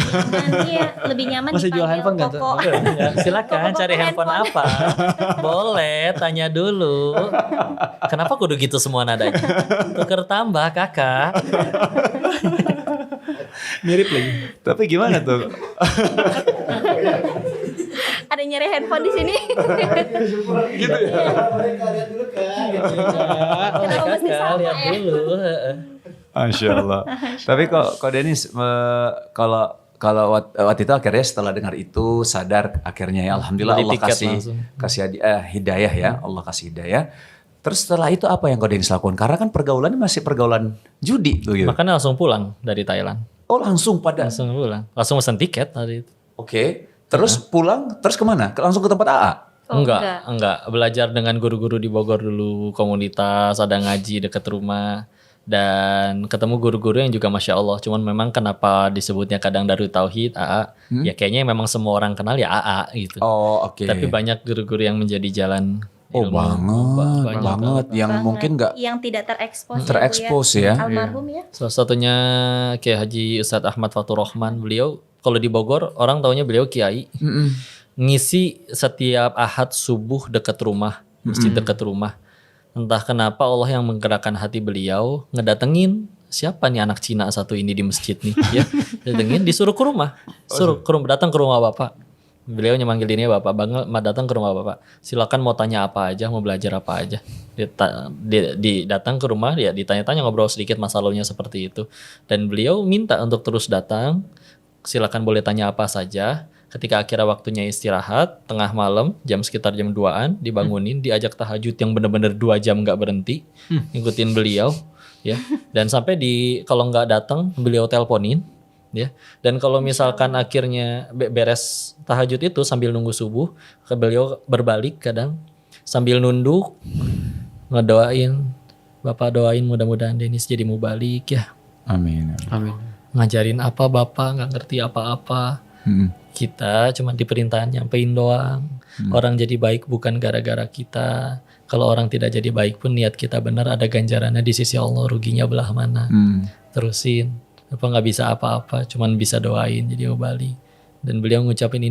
lebih nyaman Masih jual dipanggil handphone kan, Koko. Silakan cari handphone apa? Boleh, tanya dulu. Kenapa kudu gitu semua nadanya? Tuker tambah kakak. Mirip lagi. Tapi gimana tuh? Ada nyari handphone di sini. Gitu ya? Kenapa mesti Kakak sama lihat ya? dulu. Masya Allah. Tapi kok Dennis, kalau waktu itu akhirnya setelah dengar itu sadar akhirnya ya Alhamdulillah Beli Allah tiket kasih langsung. hidayah ya, Allah kasih hidayah. Terus setelah itu apa yang kau Dennis lakukan? Karena kan pergaulannya masih pergaulan judi tuh gitu. Makanya langsung pulang dari Thailand. Oh langsung pada. Langsung pulang. Langsung pesan tiket hari itu. Oke. Terus pulang, terus kemana? Langsung ke tempat AA? Oh, Enggak. Belajar dengan guru-guru di Bogor dulu, komunitas, ada ngaji dekat rumah. Dan ketemu guru-guru yang juga Masya Allah. Cuman memang kenapa disebutnya kadang Darut Tauhid, AA. Ya kayaknya memang semua orang kenal ya AA gitu. Oh oke. Tapi banyak guru-guru yang menjadi jalan Oh ilmu. banget. Yang banget. mungkin nggak yang tidak terekspos terekspos ya, ya. almarhum ya. Salah satunya Kiai Haji Ustadz Ahmad Fatur Rahman. Beliau kalau di Bogor orang taunya beliau Kiai. Ngisi setiap Ahad subuh dekat rumah, masjid dekat rumah. Entah kenapa Allah yang menggerakkan hati beliau ngedatengin siapa nih anak Cina satu ini di masjid nih ya. Datengin disuruh ke rumah. Datang ke rumah Bapak. Beliau manggil ini Bapak banget, datang ke rumah Bapak. Silakan mau tanya apa aja, mau belajar apa aja. Datang ke rumah, ya ditanya-tanya ngobrol sedikit masalahnya seperti itu. Dan beliau minta untuk terus datang. Silakan boleh tanya apa saja. Ketika akhirnya waktunya istirahat, tengah malam, sekitar jam 2-an, dibangunin, diajak tahajud yang benar-benar 2 jam nggak berhenti, ngikutin beliau, ya. Dan sampai kalau nggak datang, beliau teleponin, ya. Dan kalau misalkan akhirnya beres tahajud itu sambil nunggu subuh, beliau berbalik kadang sambil nunduk, ngedoain, Bapak doain mudah-mudahan Dennis jadi mubalik ya. Amin. Ngajarin apa Bapak, nggak ngerti apa-apa. Kita cuma diperintahan nyampein doang. Orang jadi baik bukan gara-gara kita. Kalau orang tidak jadi baik pun niat kita benar, ada ganjarannya di sisi Allah, ruginya belah mana. Terusin. Apa nggak bisa apa-apa, cuman bisa doain jadi balik. Dan beliau ngucapin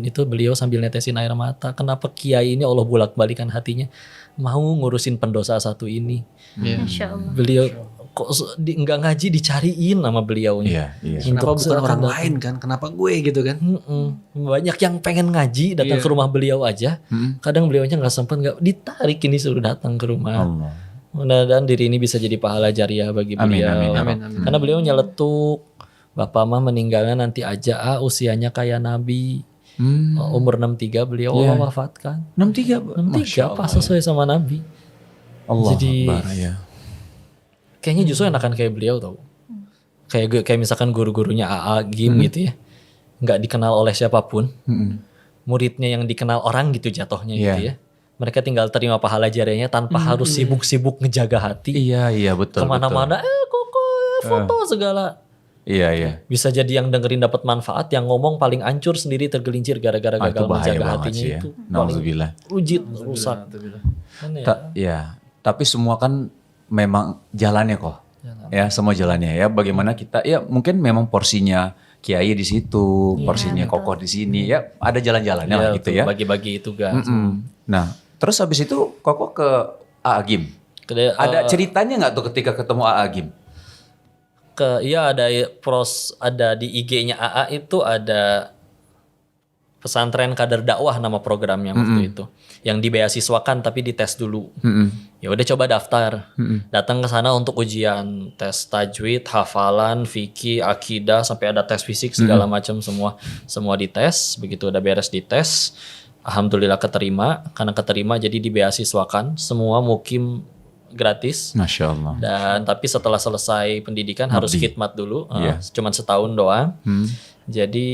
itu beliau sambil netesin air mata. Kenapa Kiai ini Allah bolak-balikan hatinya mau ngurusin pendosa satu ini. Masya Allah. Beliau kok nggak ngaji dicariin sama beliaunya. Iya. Kenapa bukan silakan orang datang. lain kan? Kenapa gue gitu kan? Banyak yang pengen ngaji datang ke rumah beliau aja. Kadang beliaunya nggak sempat, nggak ditarik ini suruh datang ke rumah. Allah. Mudah-mudahan diri ini bisa jadi pahala jariah bagi beliau. Amin. Karena beliau nyeletuk, Bapak mah meninggalnya nanti aja, usianya kayak Nabi. Umur 63 beliau Allah wafatkan. 63 pas sesuai sama Nabi. Allah Jadi Akbar, ya. kayaknya justru enakan kayak beliau tau. Kayak misalkan guru-gurunya AA Gim gitu ya. Nggak dikenal oleh siapapun. Muridnya yang dikenal orang gitu jatuhnya gitu ya. Mereka tinggal terima pahala jariahnya tanpa harus sibuk-sibuk ngejaga hati. Iya betul. Kemana-mana koko foto segala. Iya. Bisa jadi yang dengerin dapat manfaat, yang ngomong paling hancur sendiri tergelincir gara-gara gagal menjaga hatinya ya. itu. Nauzubillah. Rujit, rusak. Kan ya. Tapi semua kan memang jalannya kok. Ya, semua jalannya ya. Bagaimana kita ya mungkin memang porsinya Kiai di situ, porsinya kokoh di sini ya, ada jalan-jalannya lah gitu ya. Bagi-bagi tugas. Nah, terus habis itu kokoh ke AA Gim. Ada ceritanya nggak tuh ketika ketemu AA Gim? Ada di IG-nya AA itu ada pesantren kader dakwah nama programnya waktu itu, yang dibeasiswakan tapi dites dulu. Ya udah coba daftar, datang ke sana untuk ujian tes tajwid, hafalan, fikih, akidah, sampai ada tes fisik segala macam, semua dites. Begitu udah beres dites, alhamdulillah keterima. Karena keterima jadi dibeasiswakan, semua mukim gratis. Masya Allah. Dan tapi setelah selesai pendidikan harus khidmat dulu, cuman setahun doang. Jadi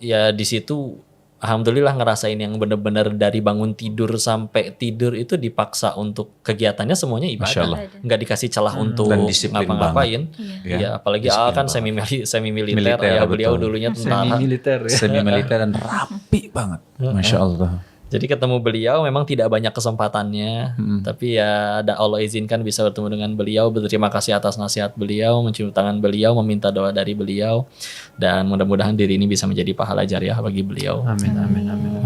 ya di situ alhamdulillah ngerasain yang benar-benar dari bangun tidur sampai tidur itu dipaksa untuk kegiatannya semuanya ibadah, nggak dikasih celah untuk ngapa-ngapain. Ya apalagi kan semi militer ya, beliau dulunya tentara. Semi militer dan rapi banget. Masya Allah. Jadi ketemu beliau memang tidak banyak kesempatannya, tapi ya ada Allah izinkan bisa bertemu dengan beliau, berterima kasih atas nasihat beliau, mencium tangan beliau, meminta doa dari beliau, dan mudah-mudahan diri ini bisa menjadi pahala jariah bagi beliau.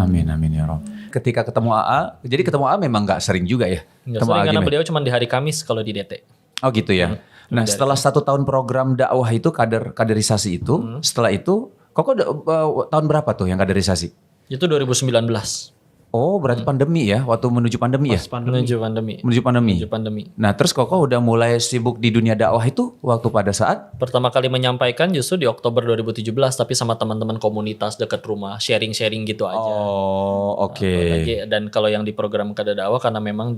Amin ya Rob. Ketika ketemu AA, jadi ketemu AA memang nggak sering juga ya? Nggak sering karena beliau cuma di hari Kamis kalau di DT. Oh gitu ya. Nah setelah 1 tahun program dakwah itu kaderisasi itu, setelah itu, Koko tahun berapa tuh yang kaderisasi? Itu 2019. Oh, berarti pandemi ya, waktu menuju pandemi ya? Pas pandemi. Menuju pandemi. Menuju pandemi. Menuju pandemi. Nah, terus Koko udah mulai sibuk di dunia dakwah itu waktu pada saat Pertama kali menyampaikan justru di Oktober 2017 tapi sama teman-teman komunitas dekat rumah, sharing-sharing gitu aja. Oh, oke. Apalagi- dan kalau yang di program Kadar Dakwah karena memang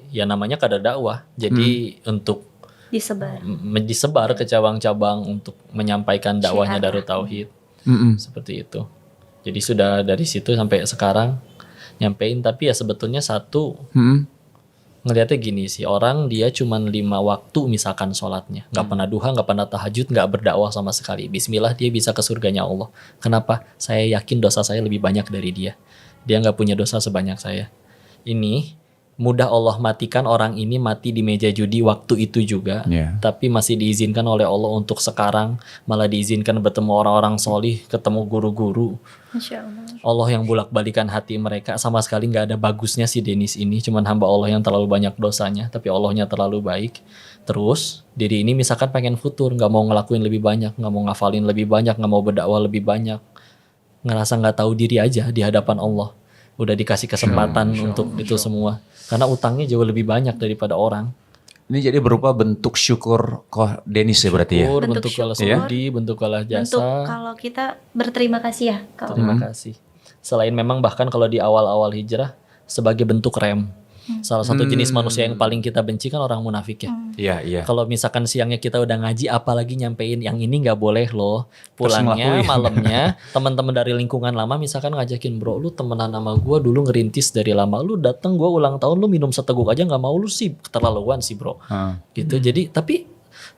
ya namanya Kadar Dakwah. Jadi untuk Disebar. disebar ke cabang-cabang untuk menyampaikan dakwahnya Syiar. Darut Tauhid. Mm-mm. Seperti itu. Jadi sudah dari situ sampai sekarang nyampein, tapi ya sebetulnya satu Mm-mm. ngelihatnya gini sih, orang dia cuman 5 waktu misalkan sholatnya, nggak pernah duha, nggak pernah tahajud, nggak berdakwah sama sekali. Bismillah dia bisa ke surganya Allah. Kenapa? Saya yakin dosa saya lebih banyak dari dia. Dia nggak punya dosa sebanyak saya. Ini mudah Allah matikan orang ini mati di meja judi waktu itu juga, Iya. tapi masih diizinkan oleh Allah untuk sekarang, malah diizinkan bertemu orang-orang solih, ketemu guru-guru. Masya Allah. Allah yang bolak-balikan hati mereka, sama sekali nggak ada bagusnya si Denis ini, cuman hamba Allah yang terlalu banyak dosanya, tapi Allahnya terlalu baik. Terus diri ini misalkan pengen futur, nggak mau ngelakuin lebih banyak, nggak mau ngafalin lebih banyak, nggak mau berdakwah lebih banyak, ngerasa nggak tahu diri aja di hadapan Allah. Udah dikasih kesempatan untuk itu semua, karena utangnya jauh lebih banyak daripada orang. Ini jadi berupa bentuk syukur Ko Denis ya berarti ya? Syukur, Bentuk bentuk balas syukur. budi, bentuk balas Bentuk jasa. kalau kita berterima kasih ya. Kalau Terima kasih. Selain memang bahkan kalau di awal-awal hijrah sebagai bentuk rem. Salah satu jenis manusia yang paling kita benci kan orang munafik ya. Iya, iya. Kalau misalkan siangnya kita udah ngaji, apalagi nyampein yang ini nggak boleh loh. Pulangnya, ngelakuin. malamnya, teman-teman dari lingkungan lama misalkan ngajakin, bro, lu temenan sama gua dulu ngerintis dari lama, lu dateng gua ulang tahun lu minum seteguk aja nggak mau, lu sih keterlaluan sih bro. Ah. Gitu. Jadi tapi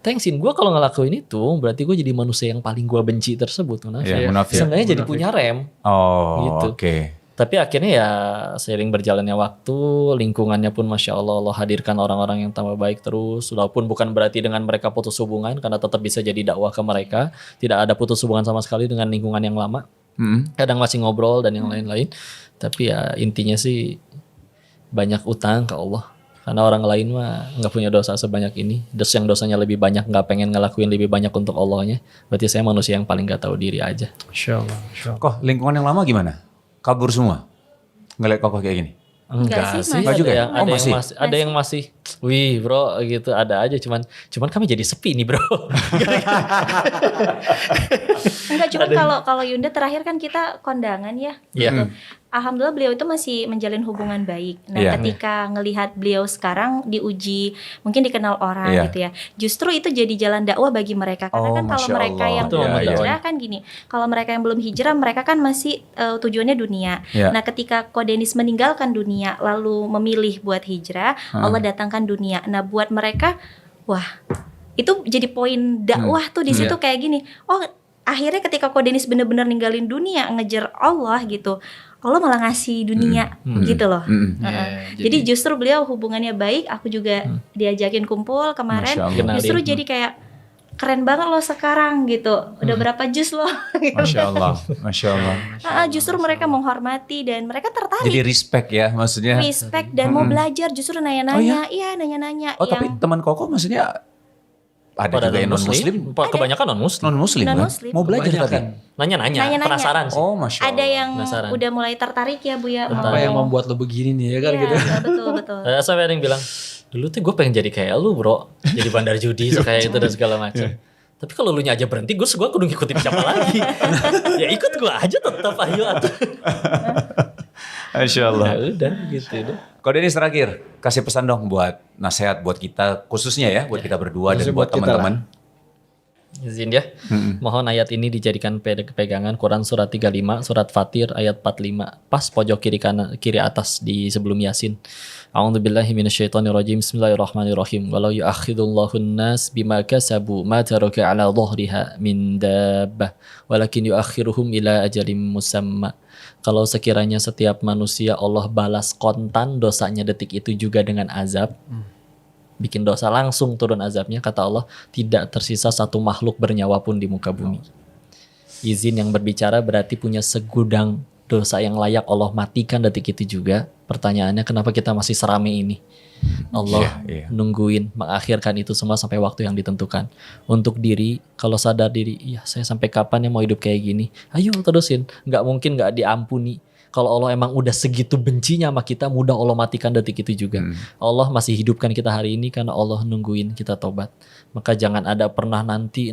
thanksin gue kalau ngelakuin itu berarti gue jadi manusia yang paling gue benci tersebut. Iya, munafik. Seenggaknya jadi punya rem. Oh, Gitu. oke. Tapi akhirnya ya seiring berjalannya waktu, lingkungannya pun Masya Allah, Allah hadirkan orang-orang yang tambah baik terus. Walaupun bukan berarti dengan mereka putus hubungan, karena tetap bisa jadi dakwah ke mereka. Tidak ada putus hubungan sama sekali dengan lingkungan yang lama. Mm. Kadang masih ngobrol dan yang lain-lain. Tapi ya intinya sih banyak utang ke Allah. Karena orang lain mah nggak punya dosa sebanyak ini. Yang dosanya lebih banyak, nggak pengen ngelakuin lebih banyak untuk Allahnya. Berarti saya manusia yang paling gak tahu diri aja. Masya Allah. Masya Allah. Kok lingkungan yang lama gimana? Kabur semua? Ngeliat Koko kayak gini? Enggak sih, masih. Enggak juga ya? Ada Oh, yang masih? masih, ada yang masih, wih bro gitu, ada aja. Cuman kami jadi sepi nih bro. Enggak, cuma kalau Yunda terakhir kan kita kondangan ya. Iya. Alhamdulillah beliau itu masih menjalin hubungan baik. Nah, Iya. ketika ngelihat beliau sekarang diuji, mungkin dikenal orang Iya. gitu ya. Justru itu jadi jalan dakwah bagi mereka. Karena Oh, kan kalau Masya mereka Allah. yang Itu belum momen hijrah kan gini, kalau mereka yang belum hijrah mereka kan masih tujuannya dunia. Iya. Nah, ketika Ko Denis meninggalkan dunia lalu memilih buat hijrah, Allah datangkan dunia. Nah, buat mereka, wah, itu jadi poin dakwah tuh di situ kayak gini. Oh, akhirnya ketika Ko Denis bener-bener ninggalin dunia, ngejar Allah gitu, Allah malah ngasih dunia gitu loh. Mm. Heeh. Jadi justru beliau hubungannya baik, aku juga diajakin kumpul kemarin. Masya Allah. Justru Kenalin. jadi kayak keren banget loh sekarang gitu. Udah berapa jus loh? Masya Allah. Masya Allah. Justru mereka menghormati dan mereka tertarik. Jadi respect ya maksudnya. Respect dan mau belajar, justru nanya-nanya. Iya, nanya-nanya. Oh tapi teman Koko maksudnya ada Pada juga yang non-muslim? kebanyakan non-muslim. Non-muslim kan? Non-muslim. Mau belajar tapi? Nanya-nanya, Nanya-nanya. penasaran sih. Oh Masya Allah. Ada yang Penasaran. udah mulai tertarik ya Bu ya. Apa yang membuat lo begini nih ya kan Iya, gitu. betul. Sampai ada yang bilang, dulu tuh gue pengen jadi kayak lu bro, jadi bandar judi, kayak itu dan segala macam. Tapi kalau lu nya aja berhenti, gue kudu ngikutin siapa lagi? Ya ikut gue aja tetap, ayo atuh. Masya Allah. Ya udah gitu deh. Kok Denis terakhir, kasih pesan dong buat nasihat buat kita, khususnya ya, buat kita berdua dan Khususnya buat buat kita teman-teman. Izin ya. Mohon ayat ini dijadikan pegangan. Quran surat 35, surat Fatir ayat 45. Pas pojok kiri atas di sebelum Yasin. A'udzubillahi minasyaitonirrajim. Bismillahirrahmanirrahim. Walau yu'akhidullahu an-nas bima kasabu ma taraka 'ala dhahriha min dabbah walakin yu'akhiruhum ila ajalin musamma. Kalau sekiranya setiap manusia Allah balas kontan dosanya detik itu juga dengan azab, bikin dosa langsung turun azabnya, kata Allah, tidak tersisa satu makhluk bernyawa pun di muka bumi. Izin yang berbicara berarti punya segudang dosa yang layak Allah matikan detik itu juga. Pertanyaannya kenapa kita masih serame ini? Allah Iya. nungguin mengakhirkan itu semua sampai waktu yang ditentukan. Untuk diri, kalau sadar diri, ya saya sampai kapan ya mau hidup kayak gini? Ayo terusin, nggak mungkin nggak diampuni. Kalau Allah emang udah segitu bencinya sama kita, mudah Allah matikan detik itu juga. Allah masih hidupkan kita hari ini karena Allah nungguin kita tobat. Maka jangan ada pernah nanti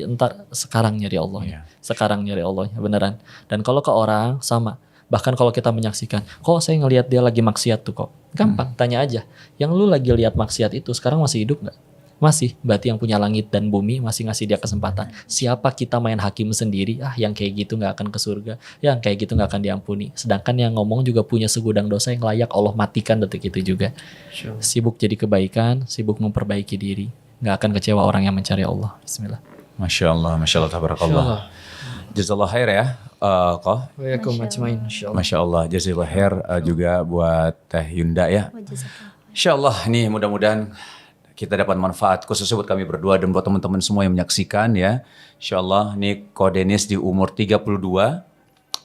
entar, sekarang nyari Allahnya. Sekarang nyari Allahnya beneran. Dan kalau ke orang sama, bahkan kalau kita menyaksikan, kok saya ngelihat dia lagi maksiat tuh kok. Gampang, tanya aja. Yang lu lagi lihat maksiat itu sekarang masih hidup nggak? Masih, berarti yang punya langit dan bumi masih ngasih dia kesempatan. Siapa kita main hakim sendiri, yang kayak gitu nggak akan ke surga, yang kayak gitu nggak akan diampuni. Sedangkan yang ngomong juga punya segudang dosa yang layak Allah matikan detik itu juga. Sibuk jadi kebaikan, sibuk memperbaiki diri, nggak akan kecewa orang yang mencari Allah. Bismillah. Masya Allah, tabarakallah. Jazakallah khair ya, Koh. Masya Allah, jazakallah khair juga buat Teh Yunda ya. Insya Allah nih mudah-mudahan kita dapat manfaat khususnya buat kami berdua dan buat teman-teman semua yang menyaksikan ya. Insya Allah nih Ko Denis di umur 32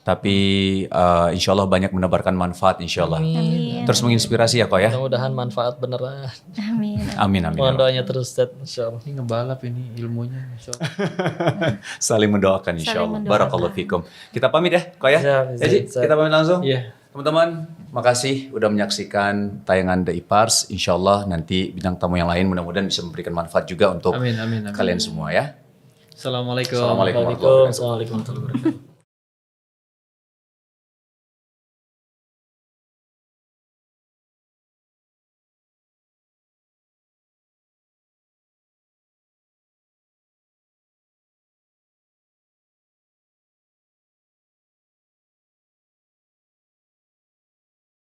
tapi insya Allah banyak menebarkan manfaat insya Allah. Amin. Terus menginspirasi ya Ko ya. Mudah-mudahan manfaat beneran. Amin. Amin. Mohon doanya terus Ustaz, insya Allah. Ini ngebalap ini ilmunya. Saling mendoakan insya Allah. Barakallahu fikum. Kita pamit ya Ko ya. Jadi kita pamit langsung. Iya. Teman-teman, makasih udah menyaksikan tayangan The Ipars. Insya Allah nanti bintang tamu yang lain mudah-mudahan bisa memberikan manfaat juga untuk Amin. kalian semua ya. Assalamualaikum. Assalamualaikum warahmatullahi wabarakatuh. Assalamualaikum warahmatullahi wabarakatuh.